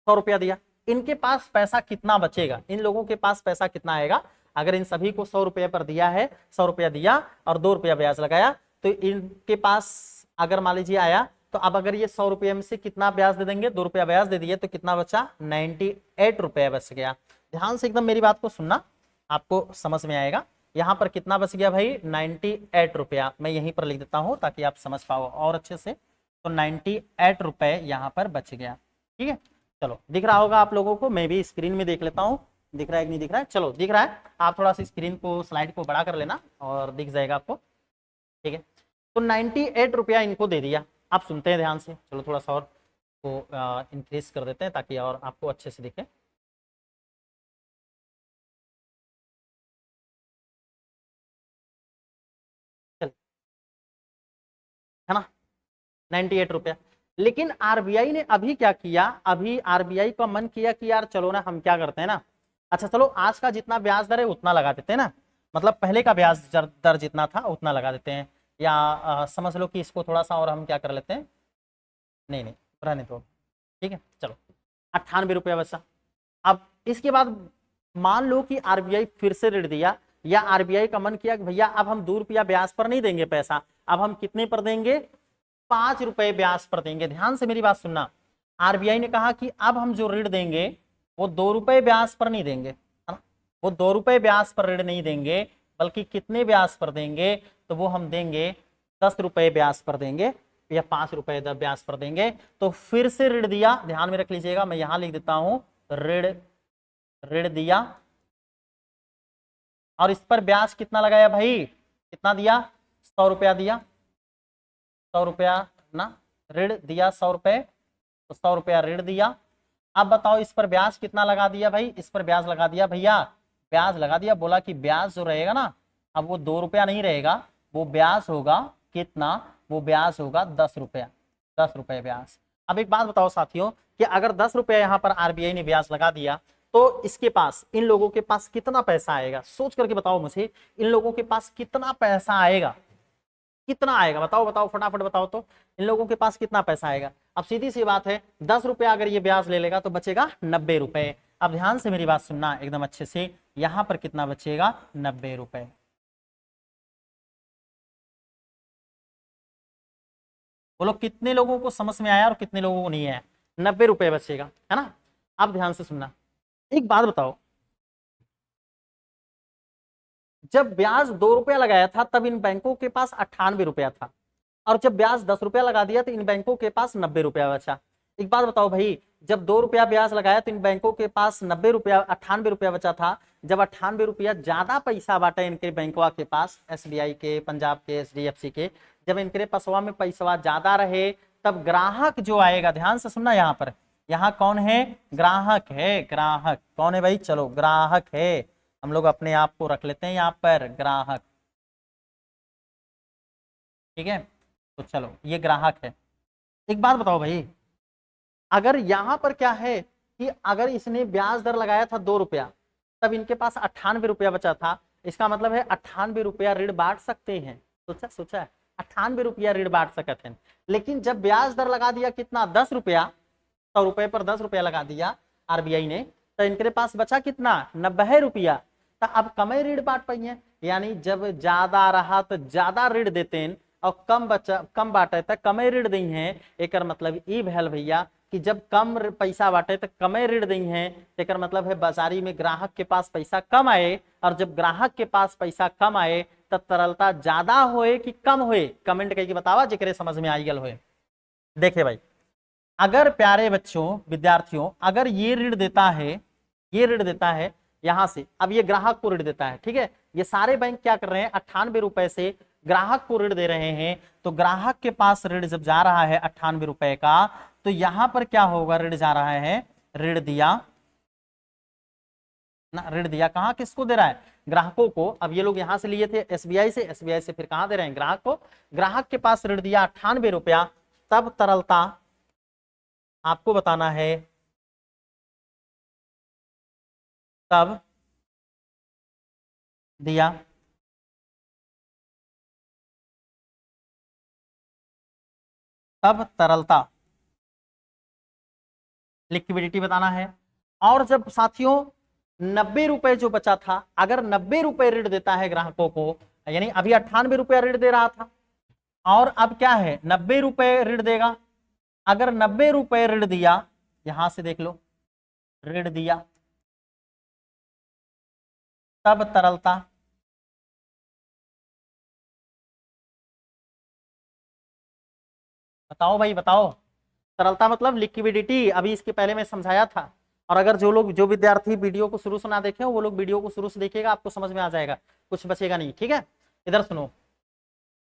100 रुपया दिया, इनके पास पैसा कितना बचेगा, इन लोगों के पास पैसा कितना आएगा। अगर इन सभी को 100 रुपये पर दिया है, 100 रुपया दिया और 2 रुपया ब्याज लगाया, तो इनके पास अगर मान लीजिए आया, तो अब अगर ये 100 रुपये में से कितना ब्याज दे देंगे, 2 रुपया ब्याज दे दिए, तो कितना बचा, 98 रुपया बच गया। ध्यान से एकदम मेरी बात को सुनना, आपको समझ में आएगा। यहाँ पर कितना बच गया भाई, 98 रुपया। मैं यहीं पर लिख देता हूँ ताकि आप समझ पाओ और अच्छे से। तो 98 रुपए यहाँ पर बच गया, ठीक है। चलो दिख रहा होगा आप लोगों को, मैं भी स्क्रीन में देख लेता हूँ दिख रहा है कि नहीं दिख रहा है। चलो दिख रहा है, आप थोड़ा सा स्क्रीन को, स्लाइड को बड़ा कर लेना और दिख जाएगा आपको, ठीक है। तो 98 रुपया इनको दे दिया। आप सुनते हैं ध्यान से, चलो थोड़ा सा और को इंक्रीज कर देते हैं ताकि और आपको अच्छे से दिखे। चल, है ना, 98 रुपया। लेकिन आरबीआई ने अभी क्या किया, अभी आरबीआई का मन किया कि यार चलो ना हम क्या करते हैं ना, अच्छा चलो आज का जितना ब्याज दर है उतना लगा देते हैं ना, मतलब पहले का ब्याज दर जितना था उतना लगा देते हैं। या समझ लो कि इसको थोड़ा सा और हम क्या कर लेते हैं, नहीं नहीं रहने दो, ठीक है। चलो 98 रुपया बचा। अब इसके बाद मान लो कि आरबीआई फिर से ऋण दिया, या आरबीआई का मन किया कि भैया अब हम 2 रुपया ब्याज पर नहीं देंगे पैसा, अब हम कितने पर देंगे, 5 रुपए ब्याज पर देंगे। ध्यान से मेरी बात सुनना, आरबीआई ने कहा कि अब हम जो ऋण देंगे वो 2 रुपए ब्याज पर नहीं देंगे, है ना, वो 2 रुपए ब्याज पर ऋण नहीं देंगे, बल्कि कितने ब्याज पर देंगे, तो वो हम देंगे 10 रुपए ब्याज पर देंगे या 5 रुपए ब्याज पर देंगे। तो फिर से ऋण दिया, ध्यान में रख लीजिएगा, मैं यहां लिख देता हूं ऋण, ऋण दिया और इस पर ब्याज कितना लगाया भाई, कितना दिया, 100 रुपया दिया, 100 रुपया ना, ऋण दिया 100 रुपए, तो 100 रुपया ऋण दिया। अब बताओ इस पर ब्याज कितना लगा दिया भाई, इस पर ब्याज लगा दिया भैया, ब्याज लगा दिया, बोला कि ब्याज जो रहेगा ना, अब वो 2 रुपया नहीं रहेगा, वो ब्याज होगा कितना, वो ब्याज होगा 10 रुपया, 10 रुपये ब्याज। अब एक बात बताओ साथियों, कि अगर 10 रुपया यहाँ पर आरबीआई ने ब्याज लगा दिया, तो इसके पास, इन लोगों के पास कितना पैसा आएगा, सोच करके बताओ मुझे, इन लोगों के पास कितना पैसा आएगा, कितना आएगा, बताओ बताओ फटाफट बताओ तो, इन लोगों के पास कितना पैसा आएगा। अब सीधी सी बात है, 10 रुपया अगर ये ब्याज ले लेगा तो बचेगा 90 रुपए। अब ध्यान से मेरी बात सुनना एकदम अच्छे से, यहां पर कितना बचेगा, 90 रुपए। बोलो कितने लोगों को समझ में आया और कितने लोगों को नहीं आया। 90 रुपए बचेगा, है ना। अब ध्यान से सुनना, एक बात बताओ, जब ब्याज 2 रुपया लगाया था तब इन बैंकों के पास 98 रुपया था, और जब ब्याज 10 रुपया लगा दिया तो इन बैंकों के पास 90 रुपया बचा। एक बात बताओ भाई, जब 2 रुपया ब्याज लगाया तो इन बैंकों के पास 90 रुपया 98 रुपया बचा था। जब 98 रुपया ज्यादा पैसा बांटा इनके बैंकों के पास, एसबीआई के, पंजाब के, एचडीएफसी के, जब इनके पसवा में पैसा ज्यादा रहे, तब ग्राहक जो आएगा, ध्यान से सुनना, यहाँ पर, यहाँ कौन है, ग्राहक है। ग्राहक कौन है भाई, चलो ग्राहक है, हम लोग अपने आप को रख लेते हैं यहाँ पर ग्राहक, ठीक है। तो चलो ये ग्राहक है। एक बात बताओ भाई, अगर यहां पर क्या है कि अगर इसने ब्याज दर लगाया था 2 रुपया, तब इनके पास 98 रुपया बचा था, इसका मतलब है 98 रुपया ऋण बांट सकते हैं। सोचा सोचा, 98 रुपया ऋण बांट सकते हैं। लेकिन जब ब्याज दर लगा दिया कितना, 10 रुपया, 100 रुपए पर 10 रुपया लगा दिया आरबीआई ने, तो इनके पास बचा कितना, 90 रुपया। तो अब कमे ऋण बांट पाइए, यानी जब ज्यादा रहा तो ज्यादा ऋण देते हैं, और कम बचा कम बांटे तो कमे ऋण दी है। एक मतलब ई भैल भैया कि जब कम पैसा बांटे तो कमे ऋण दी है, एक मतलब है बाजारी में ग्राहक के पास पैसा कम आए, और जब ग्राहक के पास पैसा कम आए तब तरलता ज्यादा होए कि कम होए, कमेंट करके बतावा जेकरे समझ में आई गल होए। देखे भाई, अगर प्यारे बच्चों, विद्यार्थियों, अगर ये ऋण देता है, ये ऋण देता है यहां से, अब ये ग्राहक को ऋण देता है, ठीक है। ये सारे बैंक क्या कर रहे हैं, 98 रुपए से ग्राहक को ऋण दे रहे हैं। तो ग्राहक के पास ऋण जब जा रहा है 98 रुपए का, तो यहां पर क्या होगा, ऋण जा रहा है, ऋण दिया ना, ऋण दिया कहां, किसको दे रहा है, ग्राहकों को। अब ये लोग यहां से लिए थे एसबीआई से, एसबीआई से फिर कहां दे रहे हैं, ग्राहक को। ग्राहक के पास ऋण दिया 98 रुपया, तब तरलता आपको बताना है, तब दिया, तब तरलता, लिक्विडिटी बताना है। और जब साथियों 90 रुपए जो बचा था, अगर 90 रुपए ऋण देता है ग्राहकों को, यानी अभी 98 रुपया ऋण दे रहा था, और अब क्या है, 90 रुपए ऋण देगा। अगर 90 रुपए ऋण दिया, यहां से देख लो, ऋण दिया, तब तरलता, बताओ भाई बताओ, तरलता मतलब लिक्विडिटी, अभी इसके पहले मैं समझाया था। और अगर जो लोग, जो विद्यार्थी वीडियो को शुरू से ना देखे वो लोग वीडियो को शुरू से देखिएगा, आपको समझ में आ जाएगा, कुछ बचेगा नहीं, ठीक है। इधर सुनो,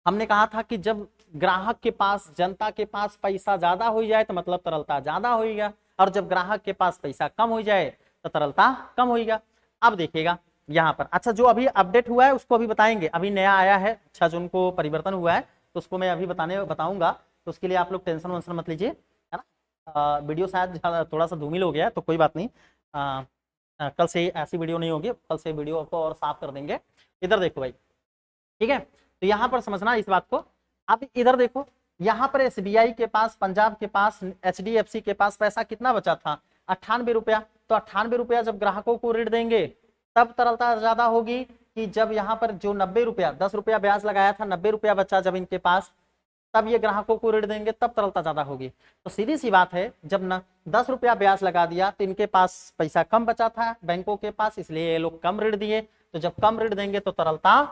हमने कहा था कि जब ग्राहक के पास, जनता के पास पैसा ज्यादा हो जाए तो मतलब तरलता ज्यादा होगा, और जब ग्राहक के पास पैसा कम हो जाए तो तरलता कम होगा। अब देखिएगा यहाँ पर, अच्छा जो अभी अपडेट हुआ है उसको अभी बताएंगे, अभी नया आया है 6 जून को परिवर्तन हुआ है, तो उसको मैं अभी बताऊंगा। तो उसके लिए आप लोग टेंशन वेंशन मत लीजिए, है ना। वीडियो शायद थोड़ा सा धूमिल हो गया है, तो कोई बात नहीं, कल से ऐसी वीडियो नहीं होगी, कल से वीडियो को और साफ कर देंगे। इधर देखो भाई, ठीक है, तो यहाँ पर समझना इस बात को। अब इधर देखो, यहाँ पर एसबीआई के पास, पंजाब के पास, एचडीएफसी के पास पैसा कितना बचा था, 98 रुपया। तो 98 रुपया जब ग्राहकों को ऋण देंगे तब तरलता ज्यादा होगी, कि जब यहाँ पर जो 90 रुपया, 10 रुपया ब्याज लगाया था, 90 रुपया बचा जब इनके पास, तब ये ग्राहकों को ऋण देंगे, तब तरलता ज्यादा होगी। तो सीधी सी बात है, जब न 10 रुपया ब्याज लगा दिया तो इनके पास पैसा कम बचा था बैंकों के पास, इसलिए ये लोग कम ऋण दिए। तो जब कम ऋण देंगे तो तरलता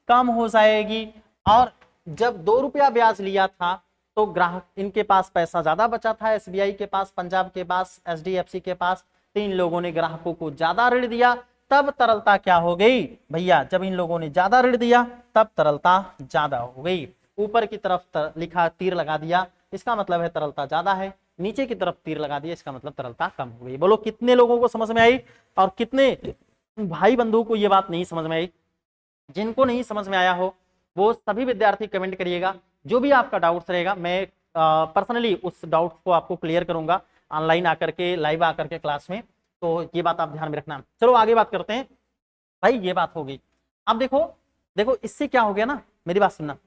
कम हो जाएगी। और जब 2 रुपया ब्याज लिया था तो ग्राहक, इनके पास पैसा ज्यादा बचा था, एसबीआई के पास, पंजाब के पास, एचडीएफसी के पास, 3 लोगों ने ग्राहकों को ज्यादा ऋण दिया, तब तरलता क्या हो गई भैया, जब इन लोगों ने ज्यादा ऋण दिया तब तरलता ज्यादा हो गई। ऊपर की तरफ लिखा, तीर लगा दिया, इसका मतलब है तरलता ज्यादा है, नीचे की तरफ तीर लगा दिया, इसका मतलब तरलता कम हो गई। बोलो कितने लोगों को समझ में आई, और कितने भाई बंधु को ये बात नहीं समझ में आई। जिनको नहीं समझ में आया हो वो सभी विद्यार्थी कमेंट करिएगा, जो भी आपका डाउट्स रहेगा मैं पर्सनली उस डाउट को आपको क्लियर करूंगा, ऑनलाइन आकर के, लाइव आकर के क्लास में। तो ये बात आप ध्यान में रखना। चलो आगे बात करते हैं भाई, ये बात हो गई। अब देखो देखो इससे क्या हो गया ना, मेरी बात सुनना,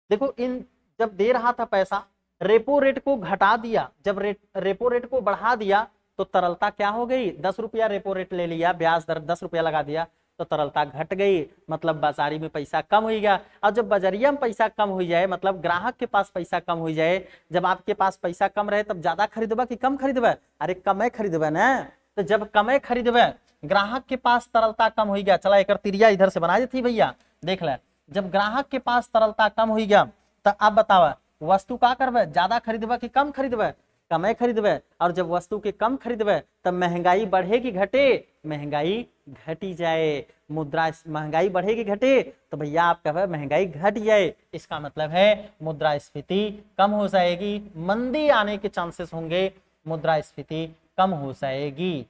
देखो इन जब दे रहा था पैसा, रेपो रेट को घटा दिया, जब रेपो रेट को बढ़ा दिया तो तरलता क्या हो गई, 10 रुपया रेपो रेट ले लिया, ब्याज दर 10 रुपया लगा दिया, तो तरलता घट गई, मतलब बाजारी में पैसा कम हो गया। और जब बाजारिया में पैसा कम हो जाए, मतलब ग्राहक के पास पैसा कम हो जाए, जब आपके पास पैसा कम रहे तब ज्यादा खरीदबा कि कम खरीदबा? अरे कमे खरीदबा ना। तो जब कमे खरीदबा, ग्राहक के पास तरलता कम हो गया, चला एक तिरिया इधर से बना देती भैया, देख ले। जब ग्राहक के पास तरलता कम हो गया तो अब बतावा वस्तु का करबे, ज्यादा खरीदबा कि कम खरीदबा? कमे खरीदबे। और जब वस्तु के कम खरीदबे तब महंगाई बढ़े कि घटे? महंगाई घटी जाए। मुद्रा महंगाई बढ़े कि घटे? तो भैया आप कहे महंगाई घट जाए, इसका मतलब है मुद्रास्फीति कम हो जाएगी, मंदी आने के चांसेस होंगे, मुद्रास्फीति कम हो जाएगी।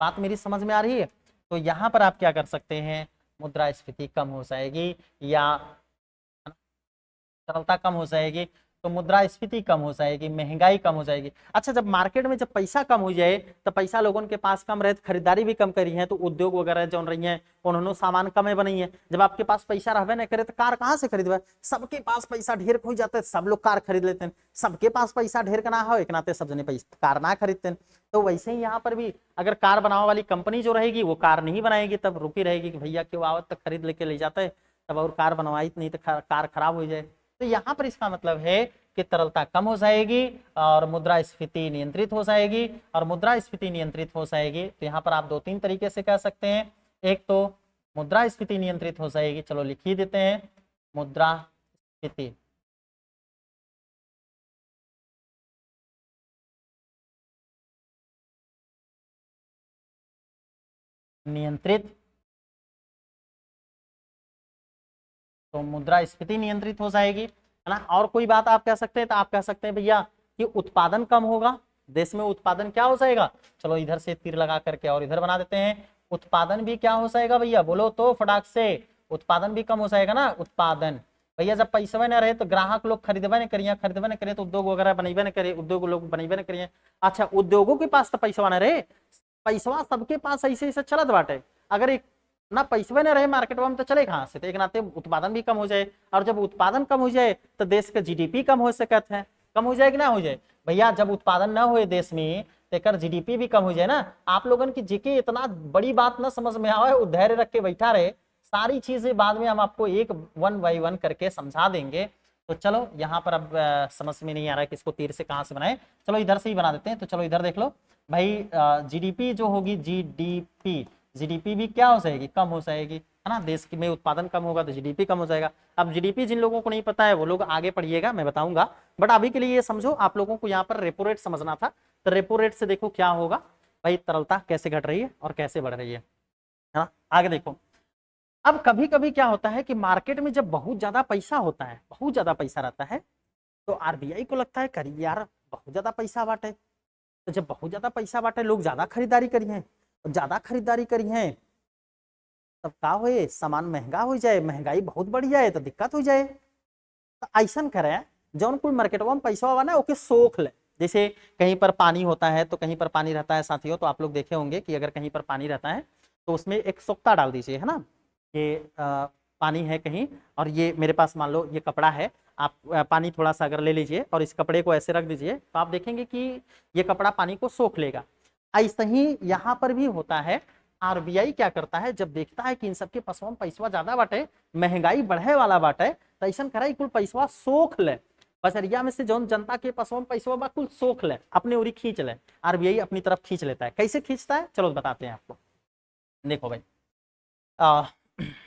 बात मेरी समझ में आ रही है? तो यहां पर आप क्या कर सकते हैं, मुद्रास्फीति कम हो जाएगी या तरलता कम हो जाएगी, तो मुद्रास्फीति कम हो जाएगी, महंगाई कम हो जाएगी। अच्छा, जब मार्केट में जब पैसा कम हो जाए तो पैसा लोगों के पास कम रहे, खरीदारी भी कम करी है, तो उद्योग वगैरह जो रही है उन्होंने सामान कम बनी है। जब आपके पास पैसा रहबे नहीं करे तो कार कहाँ से खरीदबे? सबके पास पैसा ढेर हो जाता है, सब लोग कार खरीद लेते हैं। सबके पास पैसा ढेर का ना हो, एक नाते सब जने पैसा कार ना खरीदते हैं। तो वैसे ही यहाँ पर भी अगर कार बनाने वाली कंपनी जो रहेगी वो कार नहीं बनाएगी, तब रुकी रहेगी कि भैया क्यों आवत तक खरीद लेके ले जाते हैं, तब और कार बनवाई नहीं तो कार खराब हो जाए। तो यहाँ पर इसका मतलब है कि तरलता कम हो जाएगी और मुद्रास्फीति नियंत्रित हो जाएगी, और मुद्रास्फीति नियंत्रित हो जाएगी तो यहाँ पर आप दो तीन तरीके से कह सकते हैं। एक तो मुद्रास्फीति नियंत्रित हो जाएगी, चलो लिख ही देते हैं, मुद्रास्फीति नियंत्रित, तो मुद्रास्फीति नियंत्रित हो जाएगी, है ना। और कोई बात आप कह सकते हैं, तो आप कह सकते हैं भैया कि उत्पादन कम होगा, देश में उत्पादन क्या हो जाएगा? चलो इधर से तीर लगा करके और इधर बना देते हैं, उत्पादन भी क्या हो जाएगा भैया? बोलो तो फटाक से, उत्पादन भी कम हो जाएगा ना। उत्पादन भैया जब पैसा न रहे तो ग्राहक लोग खरीदबे नहीं करिए, खरीदबे नहीं करिए तो उद्योग वगैरह बनेबे नहीं करिए, उद्योग लोग बनेबे नहीं करिए। अच्छा, उद्योगों के पास तो पैसा न रहे, पैसा सबके पास ऐसे ऐसे चलत बाटे, अगर एक ना पैसे न रहे मार्केट में तो चले कहाँ से? तो एक नाते उत्पादन भी कम हो जाए, और जब उत्पादन कम हो जाए तो देश का जीडीपी कम हो सकता है। कम हो जाए कि ना हो जाए भैया? जब उत्पादन ना हो देश में तो एक जीडीपी भी कम हो जाए ना। आप लोगन की जीके इतना बड़ी बात ना समझ में आवे, धैर्य रख के बैठा रहे, सारी चीजें बाद में हम आपको एक वन बाई वन करके समझा देंगे। तो चलो यहाँ पर अब समझ में नहीं आ रहा है कि इसको तीर से कहाँ से बनाए, चलो इधर से ही बना देते हैं। तो चलो इधर देख लो भाई, जीडीपी जो होगी, जीडीपी भी क्या हो जाएगी? कम हो जाएगी, है ना। देश में उत्पादन कम होगा तो जीडीपी कम हो जाएगा। अब जीडीपी जिन लोगों को नहीं पता है वो लोग आगे पढ़िएगा, मैं बताऊंगा, बट अभी के लिए ये समझो, आप लोगों को यहाँ पर रेपो रेट समझना था। तो रेपो रेट से देखो क्या होगा भाई, तरलता कैसे घट रही है और कैसे बढ़ रही है ना। आगे देखो, अब कभी कभी क्या होता है कि मार्केट में जब बहुत ज्यादा पैसा होता है, बहुत ज्यादा पैसा रहता है, तो आरबीआई को लगता है करी यार बहुत ज्यादा पैसा बांटे, तो जब बहुत ज्यादा पैसा बांटे लोग ज्यादा खरीदारी करी है, ज्यादा खरीदारी करी है, तब का होए, सामान महंगा हो जाए, महंगाई बहुत बढ़ जाए तो दिक्कत हो जाए। तो ऐसा करे जौन कोई मार्केटवा में पैसा हुआ ना ओके सोख ले। जैसे कहीं पर पानी होता है तो कहीं पर पानी रहता है साथियों, तो आप लोग देखे होंगे कि अगर कहीं पर पानी रहता है तो उसमें एक सोख्ता डाल दीजिए, है ना। ये पानी है कहीं और ये मेरे पास मान लो ये कपड़ा है, आप पानी थोड़ा सा अगर ले लीजिए और इस कपड़े को ऐसे रख दीजिए तो आप देखेंगे कि ये कपड़ा पानी को सोख लेगा। ऐसे ही यहाँ पर भी होता है, आरबीआई क्या करता है, जब देखता है कि इन सबके पासवा में पैसा ज्यादा बाटे, महंगाई बढ़े वाला बाटे, तो ऐसा करे कुल पैसा सोख ले, बजरिया में से जौन जनता के पासवा में पैसा बा कुल सोख ले, अपने उरी खींच ले। आरबीआई अपनी तरफ खींच लेता है। कैसे खींचता है चलो बताते हैं आपको। देखो भाई,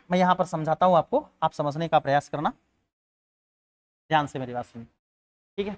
मैं यहाँ पर समझाता हूँ आपको, आप समझने का प्रयास करना, ध्यान से मेरी बात सुनिए, ठीक है।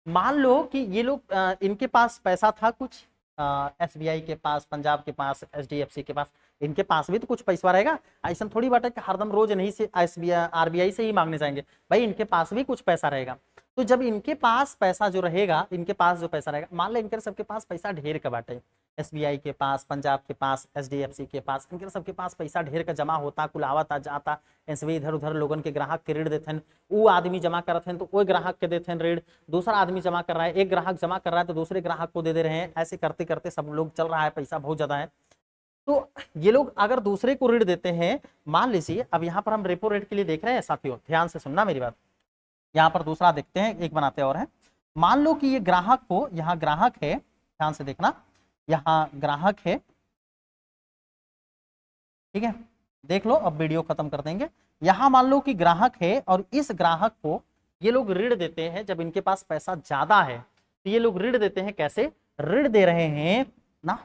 मान लो कि ये लोग इनके पास पैसा था कुछ, एसबीआई के पास, पंजाब के पास, एचडीएफसी के पास, इनके पास भी तो कुछ पैसा रहेगा। ऐसा थोड़ी बात है कि हरदम रोज नहीं से एसबीआई आरबीआई से ही मांगने जाएंगे, भाई इनके पास भी कुछ पैसा रहेगा। तो जब इनके पास पैसा जो रहेगा, इनके पास जो पैसा रहेगा, मान लो इनके सबके पास पैसा ढेर का बाटे, एसबीआई के पास, पंजाब के पास, एचडीएफसी के पास, इनके सबके पास पैसा ढेर का जमा होता, कुल आवता जाता, ऐसे इधर उधर लोगन के ग्राहक के ऋण देते हैं, वो आदमी जमा करते हैं तो वो ग्राहक के देते हैं ऋण, दूसरा आदमी जमा कर रहा है, एक ग्राहक जमा कर रहा है तो दूसरे ग्राहक को दे दे रहे हैं, ऐसे करते करते सब लोग चल रहा है, पैसा बहुत ज्यादा है। तो ये लोग अगर दूसरे को ऋण देते हैं, मान लीजिए अब यहाँ पर हम रेपो रेट के लिए देख रहे हैं साथियों, ध्यान से सुनना मेरी बात, यहाँ पर दूसरा देखते हैं, एक बनाते और है। मान लो कि ये ग्राहक को, यहाँ ग्राहक है, ध्यान से देखना, यहाँ ग्राहक है, ठीक है, देख लो, अब वीडियो खत्म कर देंगे। यहां मान लो कि ग्राहक है और इस ग्राहक को ये लोग ऋण देते हैं। जब इनके पास पैसा ज्यादा है तो ये लोग ऋण देते हैं। कैसे ऋण दे रहे हैं ना,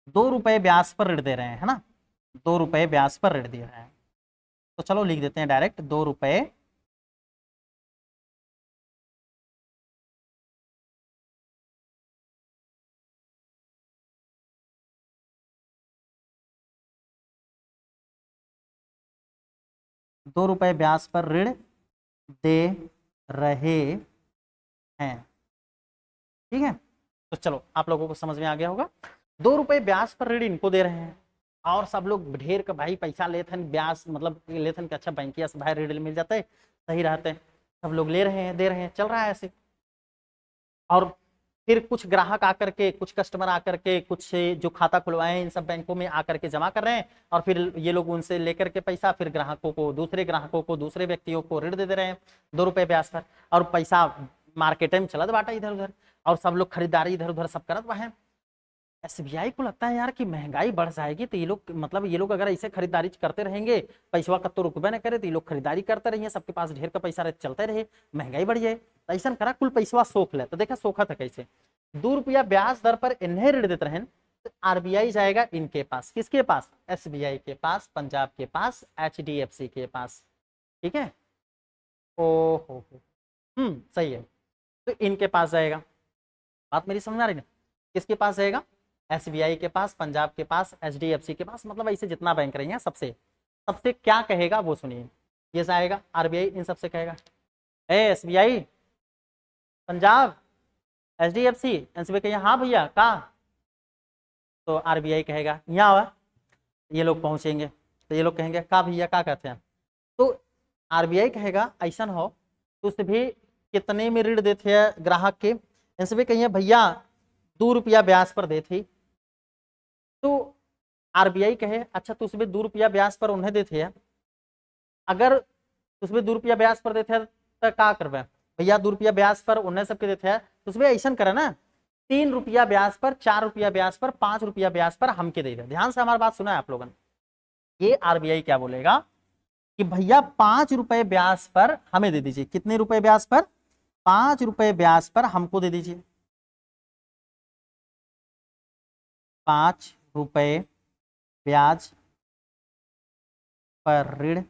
2 रुपए ब्याज पर ऋण दे रहे हैं, है ना, 2 रुपए ब्याज पर ऋण दे रहे हैं। तो चलो लिख देते हैं डायरेक्ट 2 रुपए ब्याज पर ऋण दे रहे हैं। ठीक है, तो चलो आप लोगों को समझ में आ गया होगा। 2 रुपए ब्याज पर ऋण इनको दे रहे हैं और सब लोग ढेर का भाई पैसा लेथन, ब्याज मतलब लेथन कि अच्छा बैंकिया से भाई ऋण मिल जाता है, सही रहते हैं, सब लोग ले रहे हैं, दे रहे हैं, चल रहा है ऐसे। और फिर कुछ ग्राहक आकर के, कुछ कस्टमर आकर के, कुछ जो खाता खुलवाए हैं इन सब बैंकों में आकर के जमा कर रहे हैं और फिर ये लोग उनसे लेकर के पैसा फिर ग्राहकों को, दूसरे ग्राहकों को, दूसरे व्यक्तियों को ऋण दे रहे हैं 2 रुपए ब्याज पर। और पैसा मार्केट में चलत बाटा इधर उधर और सब लोग खरीदारी इधर उधर सब करत वह। एसबीआई को लगता है यार कि महंगाई बढ़ जाएगी तो ये लोग, मतलब ये लोग अगर ऐसे खरीदारी करते रहेंगे, पैसा कत्तो रुकबे न करे तो ये लोग खरीदारी करते रहिए, सबके पास ढेर का पैसा रहे, चलते रहे, महंगाई बढ़ जाए तो ऐसा करा कुल पैसा सोख ले। तो देखा सोखा था कैसे, 2 रुपया ब्याज दर पर इन्हें ऋण देते रहे तो आरबीआई जाएगा इनके पास, किसके पास, एसबीआई के पास, पंजाब के पास, एचडीएफसी के पास। ठीक है, ओहो, सही है, तो इनके पास जाएगा। बात मेरी समझ में आ रही है, किसके पास जाएगा, एसबीआई के पास, पंजाब के पास, एचडीएफसी के पास, मतलब ऐसे जितना बैंक रही है सबसे सबसे क्या कहेगा वो सुनिए। ये जाएगा आरबीआई इन सबसे कहेगा, ए एसबीआई, पंजाब, एचडीएफसी, एनसीबी कहिए हाँ भैया का, तो आरबीआई कहेगा यहाँ आवा, ये लोग पहुंचेंगे तो ये लोग कहेंगे का भैया का कहते हैं, तो आरबीआई कहेगा ऐसा हो तो उसे भी कितने में ऋण देते हैं ग्राहक के, एनसीबी कहिए भैया 2 रुपया ब्याज पर दे थी। तो आरबीआई कहे अच्छा तो उसमें 2 रुपया ब्याज पर उन्हें देते हैं, अगर उसमें 2 रुपया ब्याज पर देते हैं तो क्या करवे भैया, 2 रुपया ब्याज पर उन्हें सबके देते हैं तो उसमें ऐसा करे ना 3 रुपया ब्याज पर, 4 रुपया ब्याज पर, 5 रुपया ब्याज पर हमके दे दे। ध्यान से हमारी बात सुना है आप लोगों ने। ये आरबीआई क्या बोलेगा कि भैया 5 रुपए ब्याज पर हमें दे दीजिए, कितने रुपए ब्याज पर, 5 रुपए ब्याज पर हमको दे दीजिए, 5 रुपए ब्याज पर ऋण।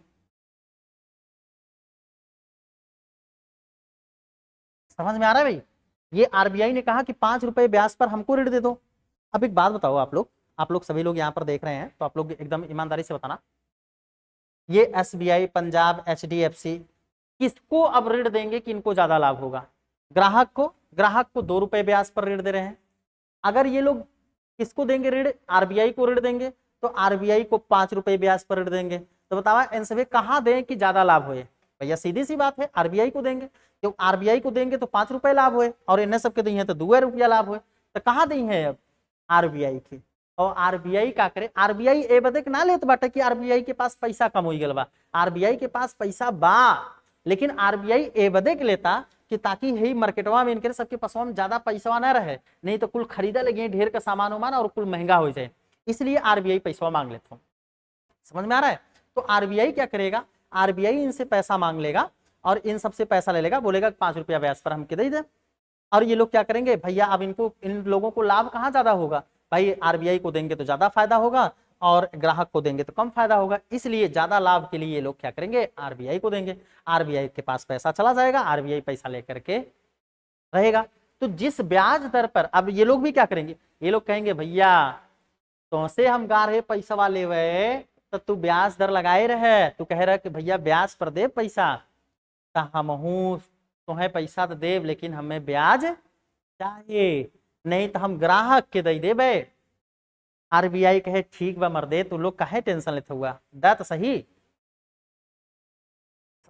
समझ में आ रहा है भाई, ये आरबीआई ने कहा कि 5 रुपए ब्याज पर हमको ऋण दे दो। अब एक बात बताओ आप लोग सभी लोग यहाँ पर देख रहे हैं तो आप लोग एकदम ईमानदारी से बताना, ये एसबीआई, पंजाब, एचडीएफसी किसको अब ऋण देंगे कि इनको ज्यादा लाभ होगा, ग्राहक को। ग्राहक को 2 रुपए ब्याज पर ऋण दे रहे हैं। अगर ये लोग किसको देंगे ऋण, आरबीआई को ऋण देंगे तो आरबीआई को 5 रुपए ब्याज पर ऋण देंगे। तो बताओ इन सभी कहाँ दें कि ज्यादा लाभ होए, भैया सीधी सी बात है आरबीआई को देंगे, क्यों आरबीआई को देंगे तो 5 रुपए लाभ हुए और इन्हें सबके दी है तो 2 रुपया लाभ हुए, तो कहाँ दी है अब आरबीआई की। और आरबीआई का करे, आरबीआई ए बदे ना लेत बाटे कि आरबीआई के पास पैसा कम हो गल बा, आरबीआई के पास पैसा बा लेकिन आरबीआई ए बदे के लेता कि ताकि ही मार्केटवा में इनके सबके पास में ज्यादा पैसा ना रहे, नहीं तो कुल खरीदा लगे ढेर का सामान उमान और कुल महंगा हो जाए, इसलिए आरबीआई पैसा मांग लेता हूँ। समझ में आ रहा है, तो आरबीआई क्या करेगा, आरबीआई इनसे पैसा मांग लेगा और इन सबसे पैसा ले लेगा, बोलेगा 5 रुपया ब्याज पर हमके दे दे। और ये लोग क्या करेंगे भैया, अब इनको, इन लोगों को लाभ कहाँ ज्यादा होगा भाई, आरबीआई को देंगे तो ज्यादा फायदा होगा और ग्राहक को देंगे तो कम फायदा होगा, इसलिए ज्यादा लाभ के लिए ये लोग क्या करेंगे, आरबीआई को देंगे। आरबीआई के पास पैसा चला जाएगा, आरबीआई पैसा लेकर के रहेगा। तो जिस ब्याज दर पर, अब ये लोग भी क्या करेंगे, ये लोग कहेंगे भैया तुमसे हम गा रहे पैसा लेवे तो तू ब्याज दर लगाए रहे, तू कह रहा कि भैया ब्याज पर दे पैसा, तो हमहू तुम्हें पैसा तो देव लेकिन हमें ब्याज चाहिए, नहीं तो हम ग्राहक के दे देबे। आरबीआई कहे ठीक बा मर्दे, तू लोग काहे टेंशन लेते हुआ, दा तो सही।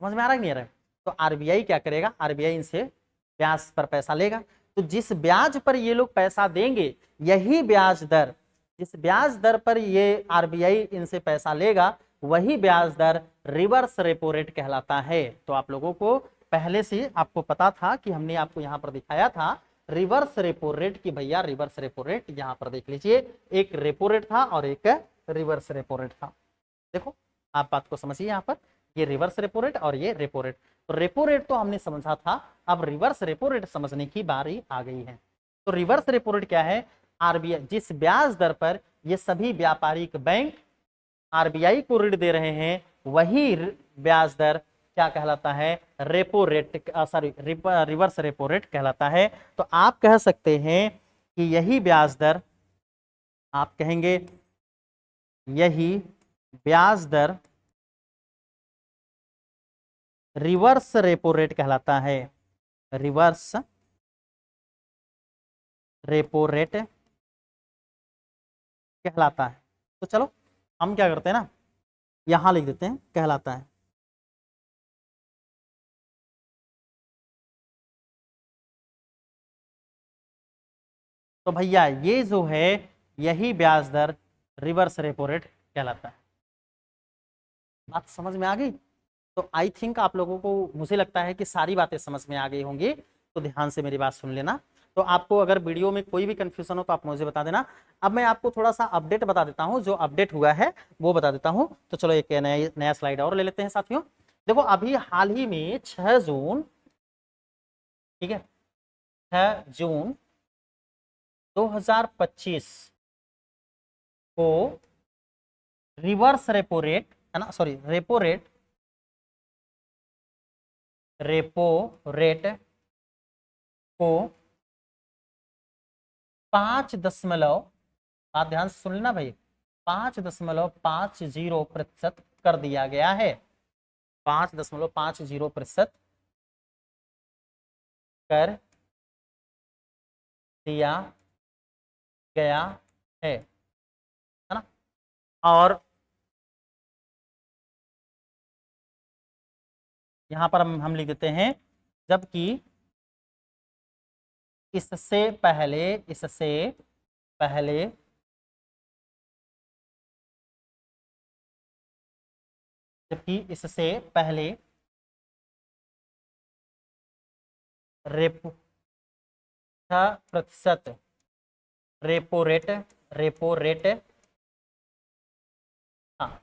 समझ में आ रहा है नहीं आ रहा है, तो आरबीआई क्या करेगा, आरबीआई इनसे ब्याज पर पैसा लेगा। तो जिस ब्याज पर ये लोग पैसा देंगे, यही ब्याज दर, जिस ब्याज दर पर ये आरबीआई इनसे पैसा लेगा, वही ब्याज दर रिवर्स रेपो रेट कहलाता है। तो आप लोगों को पहले से आपको पता था कि हमने आपको यहाँ पर दिखाया था रिवर्स रेपो रेट की, भैया रिवर्स रेपो रेट यहाँ पर देख लीजिए, एक रेपो रेट था और एक रिवर्स रेपो रेट था। देखो आप बात को समझिए, यहाँ पर ये रिवर्स रेपो रेट और ये रेपो रेट। तो रेपो रेट तो हमने समझा था, अब रिवर्स रेपो रेट समझने की बारी आ गई है। तो रिवर्स रेपो रेट क्या है? आरबीआई जिस ब्याज दर पर ये सभी व्यापारिक बैंक आरबीआई को ऋण दे रहे हैं, वही ब्याज दर क्या कहलाता है? Repo rate, sorry reverse repo rate कहलाता है। तो आप कह सकते हैं कि यही ब्याज दर, आप कहेंगे यही ब्याज दर रिवर्स रेपो रेट कहलाता है। रिवर्स रेपो रेट कहलाता है। तो चलो हम क्या करते हैं ना, यहां लिख देते हैं कहलाता है। तो भैया ये जो है यही ब्याज दर रिवर्स रेपो रेट कहलाता है। बात समझ में आ गई? तो आई थिंक आप लोगों को, मुझे लगता है कि सारी बातें समझ में आ गई होंगी। तो ध्यान से मेरी बात सुन लेना। तो आपको अगर वीडियो में कोई भी कंफ्यूजन हो तो आप मुझे बता देना। अब मैं आपको थोड़ा सा अपडेट बता देता हूं, जो अपडेट हुआ है वो बता देता हूं। तो चलो एक नया स्लाइड और ले लेते हैं साथियों। देखो अभी हाल ही में 6 जून, ठीक है, 6 जून 2025 को रिवर्स रेपो रेट है ना, सॉरी रेपो रेट को 5 बात ध्यान से सुन लेना भाई, 5.50% कर दिया गया है। 5.50% कर दिया गया है ना। और यहां पर हम लिख देते हैं, जबकि इससे पहले जबकि इससे पहले रेपो 6% रेपो रेट, हाँ,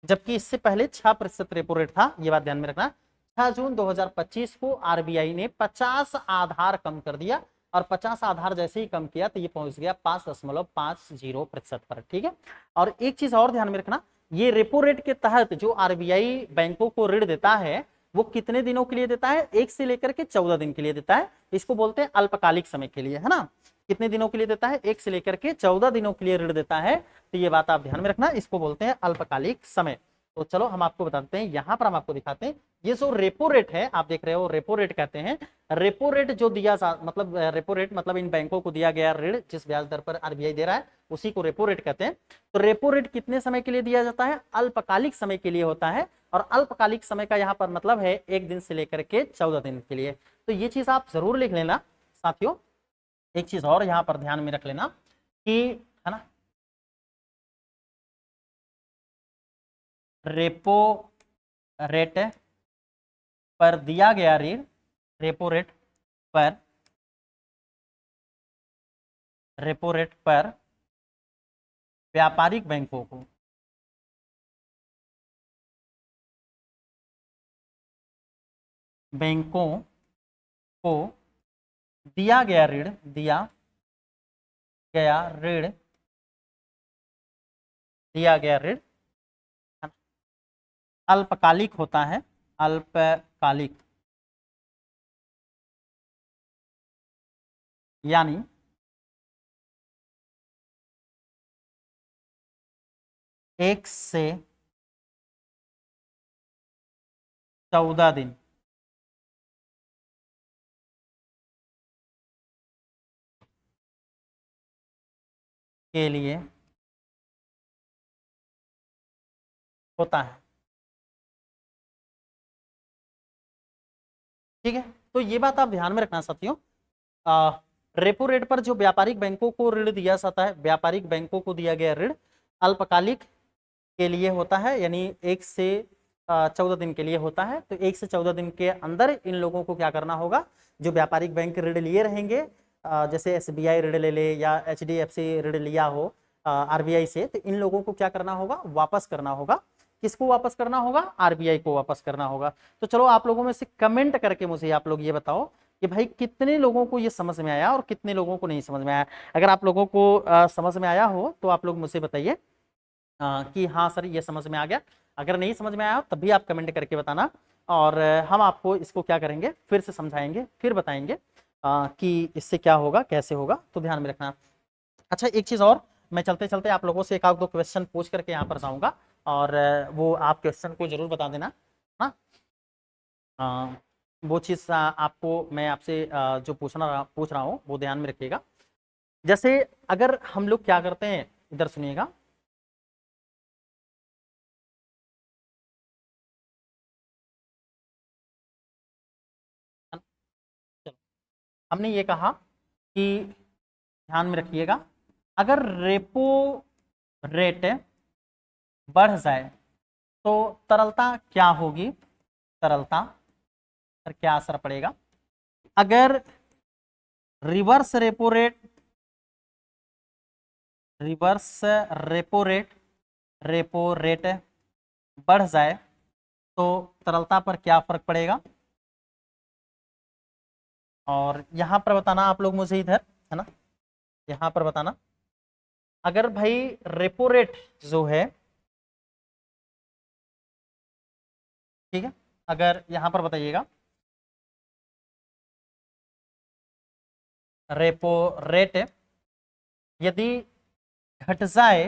जबकि इससे पहले 6% रेपो रेट था। ये बात ध्यान में रखना। 6 जून 2025 को आरबीआई ने 50 आधार कम कर दिया, और 50 आधार जैसे ही कम किया तो ये पहुंच गया 5.50% पर। ठीक है, और एक चीज और ध्यान में रखना, ये रेपो रेट के तहत जो आरबीआई बैंकों को ऋण देता है वो कितने दिनों के लिए देता है? 1 से लेकर के 14 दिन के लिए देता है। इसको बोलते हैं अल्पकालिक समय के लिए, है ना। कितने दिनों के लिए देता है? 1 से लेकर के 14 दिनों के लिए ऋण देता है। तो ये बात आप ध्यान में रखना, इसको बोलते हैं अल्पकालिक समय। तो चलो हम आपको बताते हैं, यहां पर हम आपको दिखाते हैं। ये जो रेपो रेट है आप देख रहे हो, रेपो रेट कहते हैं। रेपो रेट जो दिया, मतलब रेपो रेट मतलब इन बैंकों को दिया गया ऋण जिस ब्याज दर पर आरबीआई दे रहा है उसी को रेपो रेट कहते हैं। तो रेपो रेट कितने समय के लिए दिया जाता है? अल्पकालिक समय के लिए होता है। और अल्पकालिक समय का यहाँ पर मतलब है 1 दिन से लेकर के 14 दिन के लिए। तो ये चीज आप जरूर लिख लेना साथियों। एक चीज और यहाँ पर ध्यान में रख लेना कि, है ना, रेपो रेट पर दिया गया ऋण, रेपो रेट पर व्यापारिक बैंकों को दिया गया ऋण अल्पकालिक होता है। अल्पकालिक यानी 1 से 14 दिन के लिए होता है। ठीक है, तो ये बात आप ध्यान में रखना साथियों। रेपो रेट पर जो व्यापारिक बैंकों को ऋण दिया जाता है, व्यापारिक बैंकों को दिया गया ऋण अल्पकालिक के लिए होता है, यानी 1 से 14 दिन के लिए होता है। तो 1 से 14 दिन के अंदर इन लोगों को क्या करना होगा? जो व्यापारिक बैंक ऋण लिए रहेंगे, जैसे एसबीआई ऋण ले ले या एचडीएफसी ऋण लिया हो, आरबीआई से, तो इन लोगों को क्या करना होगा, वापस करना होगा। किसको वापस करना होगा, आरबीआई को वापस करना होगा। तो चलो आप लोगों में से कमेंट करके मुझे आप लोग ये बताओ कि भाई कितने लोगों को ये समझ में आया और कितने लोगों को नहीं समझ में आया। अगर आप लोगों को समझ में आया हो तो आप लोग मुझे बताइए कि हाँ सर ये समझ में आ गया। अगर नहीं समझ में आया तब भी आप कमेंट करके बताना, और हम आपको इसको क्या करेंगे, फिर से समझाएंगे, फिर बताएंगे कि इससे क्या होगा, कैसे होगा, तो ध्यान में रखना। अच्छा एक चीज और, मैं चलते चलते आप लोगों से एक आध दो क्वेश्चन पूछ करके यहाँ पर जाऊंगा, और वो आप क्वेश्चन को जरूर बता देना। हाँ, वो चीज आपको मैं आपसे जो पूछ रहा हूँ वो ध्यान में रखिएगा। जैसे अगर हम लोग क्या करते हैं, इधर सुनिएगा, चलो, हमने ये कहा कि ध्यान में रखिएगा, अगर रेपो रेट बढ़ जाए तो तरलता क्या होगी, तरलता पर क्या असर पड़ेगा। अगर reverse repo rate, reverse repo rate, repo rate बढ़ जाए तो तरलता पर क्या फर्क पड़ेगा। और यहां पर बताना आप लोग मुझे, इधर है ना, यहां पर बताना, अगर भाई रेपो रेट जो है, ठीक है, अगर यहां पर बताइएगा रेपो रेट यदि घट जाए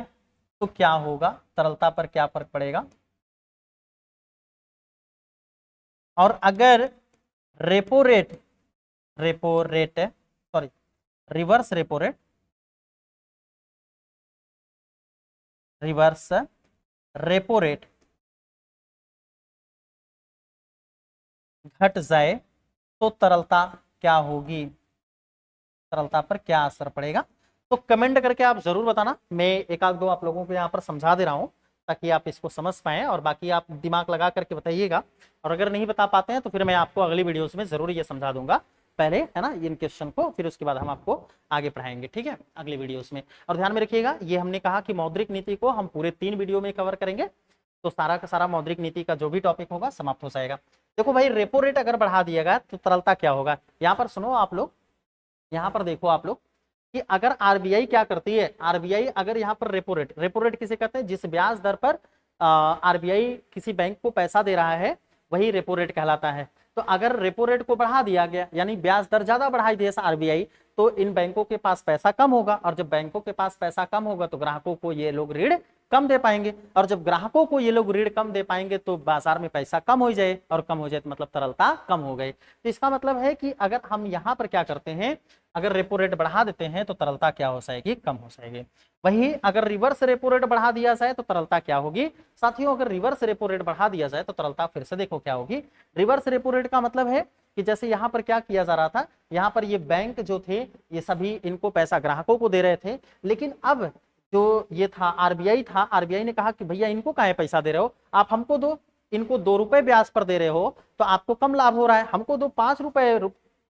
तो क्या होगा, तरलता पर क्या फर्क पड़ेगा। और अगर repo rate, repo rate sorry, reverse repo rate, reverse repo rate घट जाए तो तरलता क्या होगी, तरलता पर क्या असर पड़ेगा। तो कमेंट करके आप जरूर बताना, मैं एक आध दो आप लोगों को यहाँ पर समझा दे रहा हूँ ताकि आप इसको समझ पाएं, और बाकी आप दिमाग लगा करके बताइएगा। और अगर नहीं बता पाते हैं तो फिर मैं आपको अगली वीडियोस में जरूर ये समझा दूंगा, पहले है ना इन क्वेश्चन को, फिर उसके बाद हम आपको आगे पढ़ाएंगे, ठीक है, अगली वीडियोस में। और ध्यान में रखिएगा, ये हमने कहा कि मौद्रिक नीति को हम पूरे 3 वीडियो में कवर करेंगे, तो सारा का सारा मौद्रिक नीति का जो भी टॉपिक होगा समाप्त हो जाएगा। देखो भाई, रेपो रेट अगर बढ़ा दिया गया तो तरलता क्या होगा, यहाँ पर सुनो आप लोग, यहाँ पर देखो आप लोग कि अगर आरबीआई क्या करती है, आरबीआई अगर यहाँ पर रेपो रेट, रेपो रेट किसे कहते हैं, जिस ब्याज दर पर आरबीआई किसी बैंक को पैसा दे रहा है वही रेपो रेट कहलाता है। तो अगर रेपो रेट को बढ़ा दिया गया, यानी ब्याज दर ज्यादा बढ़ाई दिया आरबीआई, तो इन बैंकों के पास पैसा कम होगा, और जब बैंकों के पास पैसा कम होगा तो ग्राहकों को ये लोग ऋण कम दे पाएंगे, और जब ग्राहकों को ये लोग ऋण कम दे पाएंगे तो बाजार में पैसा कम हो जाए, और कम हो जाए तो मतलब तरलता कम हो गई। तो इसका मतलब है कि अगर हम यहाँ पर क्या करते हैं, अगर रेपो रेट बढ़ा देते हैं तो तरलता क्या हो जाएगी, कम हो जाएगी। वही अगर रिवर्स रेपो रेट बढ़ा दिया जाए तो तरलता क्या होगी साथियों, अगर रिवर्स रेपो रेट बढ़ा दिया जाए तो तरलता फिर से देखो क्या होगी। रिवर्स रेपो रेट का मतलब है कि जैसे यहाँ पर क्या किया जा रहा था, यहाँ पर ये बैंक जो थे ये सभी इनको पैसा ग्राहकों को दे रहे थे, लेकिन अब जो ये था आरबीआई था, आरबीआई ने कहा कि भैया इनको काहे पैसा दे रहे हो, आप हमको दो, इनको 2 रुपए ब्याज पर दे रहे हो तो आपको कम लाभ हो रहा है, हमको दो 5 रुपए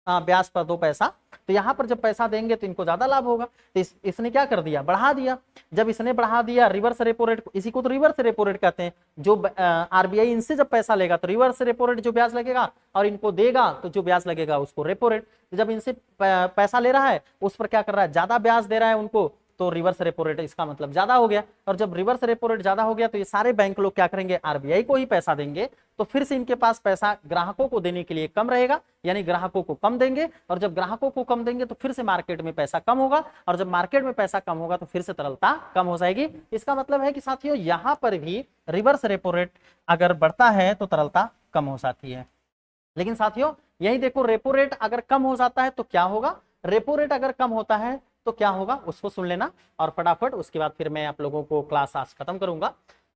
ब्याज पर 2 पैसा, तो यहाँ पर जब पैसा देंगे तो इनको ज्यादा लाभ होगा। तो इसने क्या कर दिया, बढ़ा दिया। जब इसने बढ़ा दिया रिवर्स रेपो रेट, इसी को तो रिवर्स रेपो रेट कहते हैं, जो आरबीआई इनसे जब पैसा लेगा तो रिवर्स रेपो रेट जो ब्याज लगेगा, और इनको देगा तो जो ब्याज लगेगा उसको रेपो रेट। जब इनसे पैसा ले रहा है उस पर क्या कर रहा है, ज्यादा ब्याज दे रहा है उनको, तो रिवर्स रेपो रेट इसका मतलब ज्यादा हो गया। और जब रिवर्स रेपो रेट ज्यादा हो गया तो ये सारे बैंक लोग क्या करेंगे, आरबीआई को ही पैसा देंगे, तो फिर से इनके पास पैसा ग्राहकों को देने के लिए कम रहेगा, यानी ग्राहकों को कम देंगे, और जब ग्राहकों को कम देंगे तो फिर से मार्केट में पैसा कम होगा, और जब मार्केट में पैसा कम होगा तो फिर से तरलता कम हो जाएगी। इसका मतलब है कि साथियों यहां पर भी रिवर्स रेपो रेट अगर बढ़ता है तो तरलता कम हो जाती है। लेकिन साथियों यही देखो, रेपो रेट अगर कम हो जाता है तो क्या होगा, रेपो रेट अगर कम होता है तो क्या होगा उसको सुन लेना, और फटाफट उसके बाद फिर मैं आप लोगों को क्लास आज खत्म करूंगा।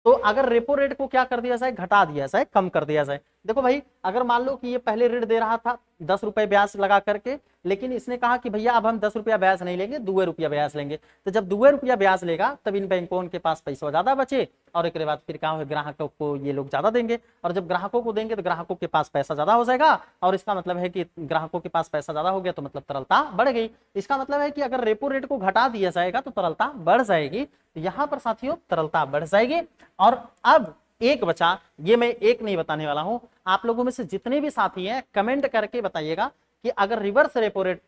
तो अगर रेपो रेट को क्या कर दिया जाए, घटा दिया जाए, कम कर दिया जाए। देखो भाई, अगर मान लो कि ये पहले ऋण दे रहा था 10 रुपए ब्याज लगा करके, लेकिन इसने कहा कि भैया अब हम 10 रुपया ब्याज नहीं लेंगे, 2 रुपया ब्याज लेंगे। तो जब 2 रुपया ब्याज लेगा तब इन बैंकों के पास पैसा ज्यादा बचे और एक बाद फिर क्या हो, ग्राहकों को ये लोग ज्यादा देंगे, और जब ग्राहकों को देंगे तो ग्राहकों के पास पैसा ज्यादा हो जाएगा, और इसका मतलब है कि ग्राहकों के पास पैसा ज्यादा हो गया तो मतलब तरलता बढ़ गई। इसका मतलब है कि अगर रेपो रेट को घटा दिया जाएगा तो तरलता बढ़ जाएगी। तो यहां पर साथियों तरलता बढ़ जाएगी। और अब एक बचा, ये मैं एक नहीं बताने वाला हूं, आप लोगों में से जितने भी साथी हैं कमेंट करके बताइएगा कि अगर रिवर्स रेपो रेट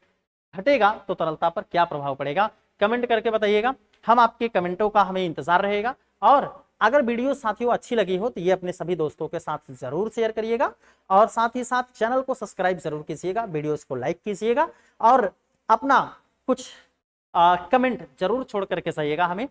घटेगा तो तरलता पर क्या प्रभाव पड़ेगा। कमेंट करके बताइएगा, हम आपके कमेंटों का हमें इंतजार रहेगा। और अगर वीडियो साथियों अच्छी लगी हो तो ये अपने सभी दोस्तों के साथ जरूर शेयर करिएगा, और साथ ही साथ चैनल को सब्सक्राइब जरूर कीजिएगा, वीडियोस को लाइक कीजिएगा, और अपना कुछ कमेंट जरूर छोड़ करके जाइएगा, हमें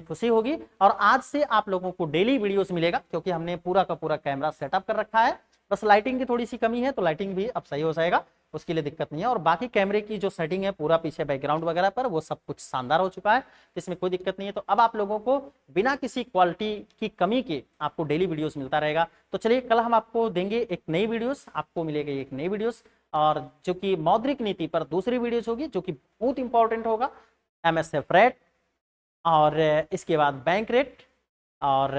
खुशी होगी। और आज से आप लोगों को डेली वीडियोस मिलेगा, क्योंकि हमने पूरा का पूरा कैमरा सेटअप कर रखा है। बस लाइटिंग की थोड़ी सी कमी है, तो लाइटिंग भी अब सही हो जाएगा, उसके लिए दिक्कत नहीं है। और बाकी कैमरे की जो सेटिंग है पूरा पीछे बैकग्राउंड वगैरह पर, वो सब कुछ शानदार हो चुका है, इसमें कोई दिक्कत नहीं है। तो अब आप लोगों को बिना किसी क्वालिटी की कमी के आपको डेली वीडियोस मिलता रहेगा। तो चलिए, कल हम आपको देंगे एक नई वीडियोस, आपको मिलेगी एक नई वीडियोस, और जो कि मौद्रिक नीति पर दूसरी वीडियोस होगी, जो कि बहुत इंपॉर्टेंट होगा, MSF रेट, और इसके बाद बैंक रेट, और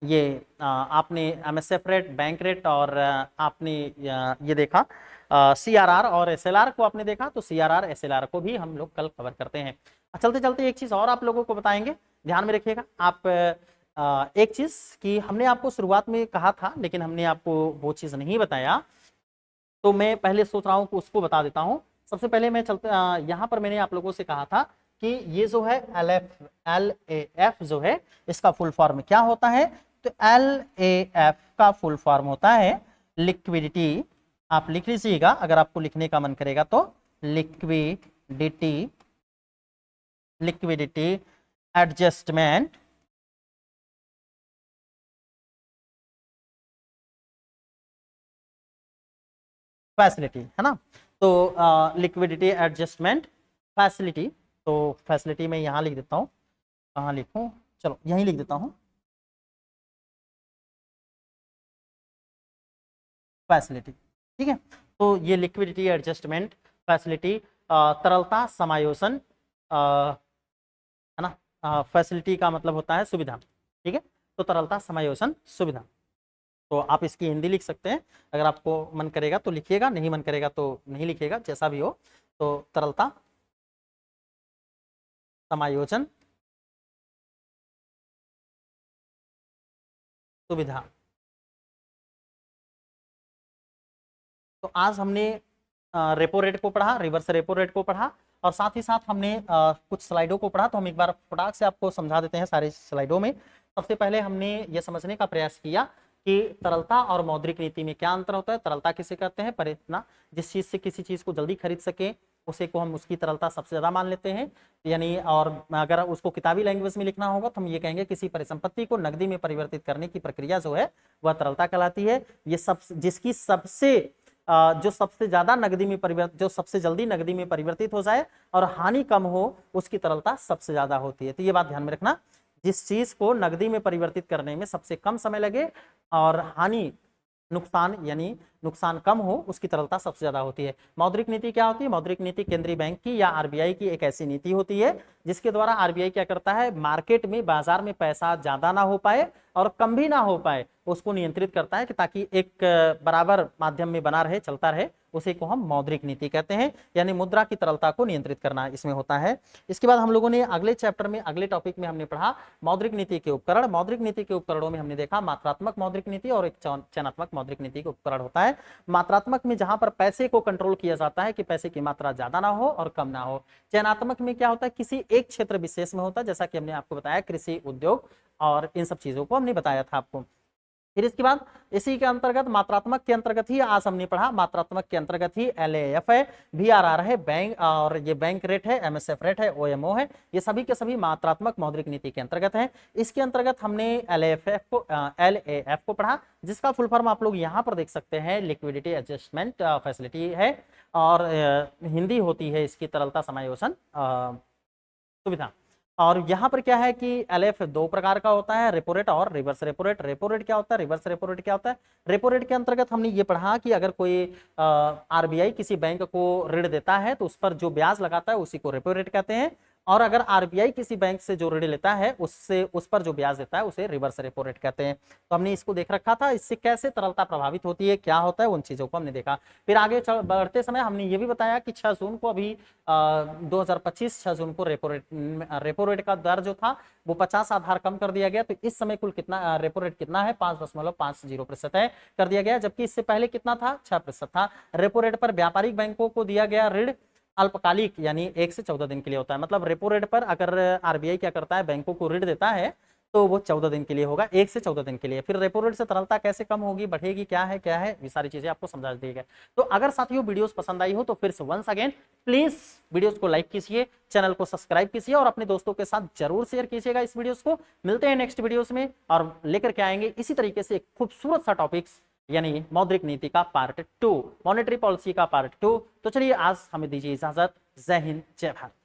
ये आपने MSF रेट, बैंक रेट, और आपने ये देखा CRR और SLR को आपने देखा, तो CRR SLR को भी हम लोग कल कवर करते हैं। चलते चलते एक चीज और आप लोगों को बताएंगे, ध्यान में रखिएगा आप, एक चीज कि हमने आपको शुरुआत में कहा था लेकिन हमने आपको वो चीज नहीं बताया, तो मैं पहले सोच रहा हूँ कि उसको बता देता हूँ। सबसे पहले मैं चलते यहाँ पर मैंने आप लोगों से कहा था कि ये जो है LAF जो है, इसका फुल फॉर्म क्या होता है। तो LAF का फुल फॉर्म होता है लिक्विडिटी, आप लिख लीजिएगा अगर आपको लिखने का मन करेगा तो, लिक्विडिटी एडजस्टमेंट फैसिलिटी, है ना। तो लिक्विडिटी एडजस्टमेंट फैसिलिटी, तो फैसिलिटी में यहां लिख देता हूं, कहां लिखूं, चलो यहीं लिख देता हूं, फैसिलिटी, ठीक है। तो ये लिक्विडिटी एडजस्टमेंट फैसिलिटी, तरलता समायोजन, है ना, फैसिलिटी का मतलब होता है सुविधा, ठीक है। तो तरलता समायोजन सुविधा, तो आप इसकी हिंदी लिख सकते हैं, अगर आपको मन करेगा तो लिखिएगा, नहीं मन करेगा तो नहीं लिखिएगा, जैसा भी हो। तो तरलता समायोजन सुविधा। तो आज हमने रेपो रेट को पढ़ा, रिवर्स रेपो रेट को पढ़ा, और साथ ही साथ हमने कुछ स्लाइडों को पढ़ा। तो हम एक बार फटाक से आपको समझा देते हैं सारी स्लाइडों में। सबसे पहले हमने ये समझने का प्रयास किया कि तरलता और मौद्रिक नीति में क्या अंतर होता है। तरलता किसे कहते हैं, परितना जिस चीज से किसी चीज को जल्दी खरीद सके उसे को हम उसकी तरलता सबसे ज्यादा मान लेते हैं, यानी। और अगर उसको किताबी लैंग्वेज में लिखना होगा तो हम ये कहेंगे किसी परिसंपत्ति को नकदी में परिवर्तित करने की प्रक्रिया जो है वह तरलता कहलाती है। ये सब जिसकी सबसे जो सबसे ज्यादा नकदी में परिवर्तित, जो सबसे जल्दी नकदी में परिवर्तित हो जाए और हानि कम हो, उसकी तरलता सबसे ज्यादा होती है। तो ये बात ध्यान में रखना, जिस चीज को नकदी में परिवर्तित करने में सबसे कम समय लगे और हानि, नुकसान यानी नुकसान कम हो, उसकी तरलता सबसे ज्यादा होती है। मौद्रिक नीति क्या होती है? मौद्रिक नीति केंद्रीय बैंक की या आरबीआई की एक ऐसी नीति होती है जिसके द्वारा आरबीआई क्या करता है, मार्केट में, बाजार में पैसा ज्यादा ना हो पाए और कम भी ना हो पाए, उसको नियंत्रित करता है कि ताकि एक बराबर माध्यम में बना रहे, चलता रहे, उसी को हम मौद्रिक नीति कहते हैं, यानी मुद्रा की तरलता को नियंत्रित करना इसमें होता है। इसके बाद हम लोगों ने अगले चैप्टर में, अगले टॉपिक में हमने पढ़ा मौद्रिक नीति के उपकरण। मौद्रिक नीति के उपकरणों में हमने देखा मात्रात्मक मौद्रिक नीति और एक चयनात्मक मौद्रिक नीति के उपकरण होता है। मात्रात्मक में जहां पर पैसे को कंट्रोल किया जाता है कि पैसे की मात्रा ज्यादा ना हो और कम ना हो। चयनात्मक में क्या होता है, किसी एक क्षेत्र विशेष में होता है, जैसा कि हमने आपको बताया कृषि, उद्योग और इन सब चीजों को हमने बताया था आपको। फिर इसके बाद इसी के अंतर्गत, मात्रात्मक के अंतर्गत ही आज हमने पढ़ा, मात्रात्मक के अंतर्गत ही LAF है, VRR है, बैंक, और ये बैंक रेट है, MSF रेट है, OMO है, ये सभी के सभी मात्रात्मक मौद्रिक नीति के अंतर्गत है। इसके अंतर्गत हमने LAF को पढ़ा, जिसका फुल फॉर्म आप लोग यहाँ पर देख सकते हैं, लिक्विडिटी एडजस्टमेंट फैसिलिटी है, और हिंदी होती है इसकी तरलता समायोजन सुविधा। और यहाँ पर क्या है कि एलएफ दो प्रकार का होता है, रेपो रेट और reverse repo rate. Repo rate क्या होता है, रिवर्स रेपो रेट क्या होता है। रेपो रेट के अंतर्गत हमने ये पढ़ा कि अगर कोई आरबीआई किसी बैंक को ऋण देता है तो उस पर जो ब्याज लगाता है उसी को रेपो रेट कहते हैं, और अगर आरबीआई किसी बैंक से जो ऋण लेता है उससे उस पर जो ब्याज देता है उसे रिवर्स रेपो रेट कहते हैं। तो हमने इसको देख रखा था, इससे कैसे तरलता प्रभावित होती है, क्या होता है, उन चीजों को हमने देखा। फिर आगे बढ़ते समय हमने ये भी बताया कि 6 जून को अभी 2025 6 जून को रेपो रेट का दर जो था वो 50 आधार कम कर दिया गया। तो इस समय कुल कितना रेपो रेट कितना है, 5.50% है कर दिया गया, जबकि इससे पहले कितना था, 6% था। रेपो रेट पर व्यापारिक बैंकों को दिया गया ऋण अल्पकालिक यानी 1 से 14 दिन के लिए होता है। मतलब रेपो रेट पर अगर आरबीआई क्या करता है, बैंकों को ऋण देता है तो वो 14 दिन के लिए होगा, 1 से 14 दिन के लिए। फिर रेपो रेट से तरलता कैसे कम होगी, बढ़ेगी, क्या है ये सारी चीजें आपको समझा दी गई। तो अगर साथियों वीडियोस पसंद आई हो तो फिर से वंस अगेन प्लीज वीडियोस को लाइक कीजिए, चैनल को सब्सक्राइब कीजिए और अपने दोस्तों के साथ जरूर शेयर कीजिएगा इस वीडियोस को। मिलते हैं नेक्स्ट वीडियोस में और लेकर के आएंगे इसी तरीके से एक खूबसूरत सा टॉपिक्स, यानी मौद्रिक नीति का पार्ट 2, मॉनेटरी पॉलिसी का पार्ट 2। तो चलिए आज हमें दीजिए इजाजत। जय हिंद, जय भारत।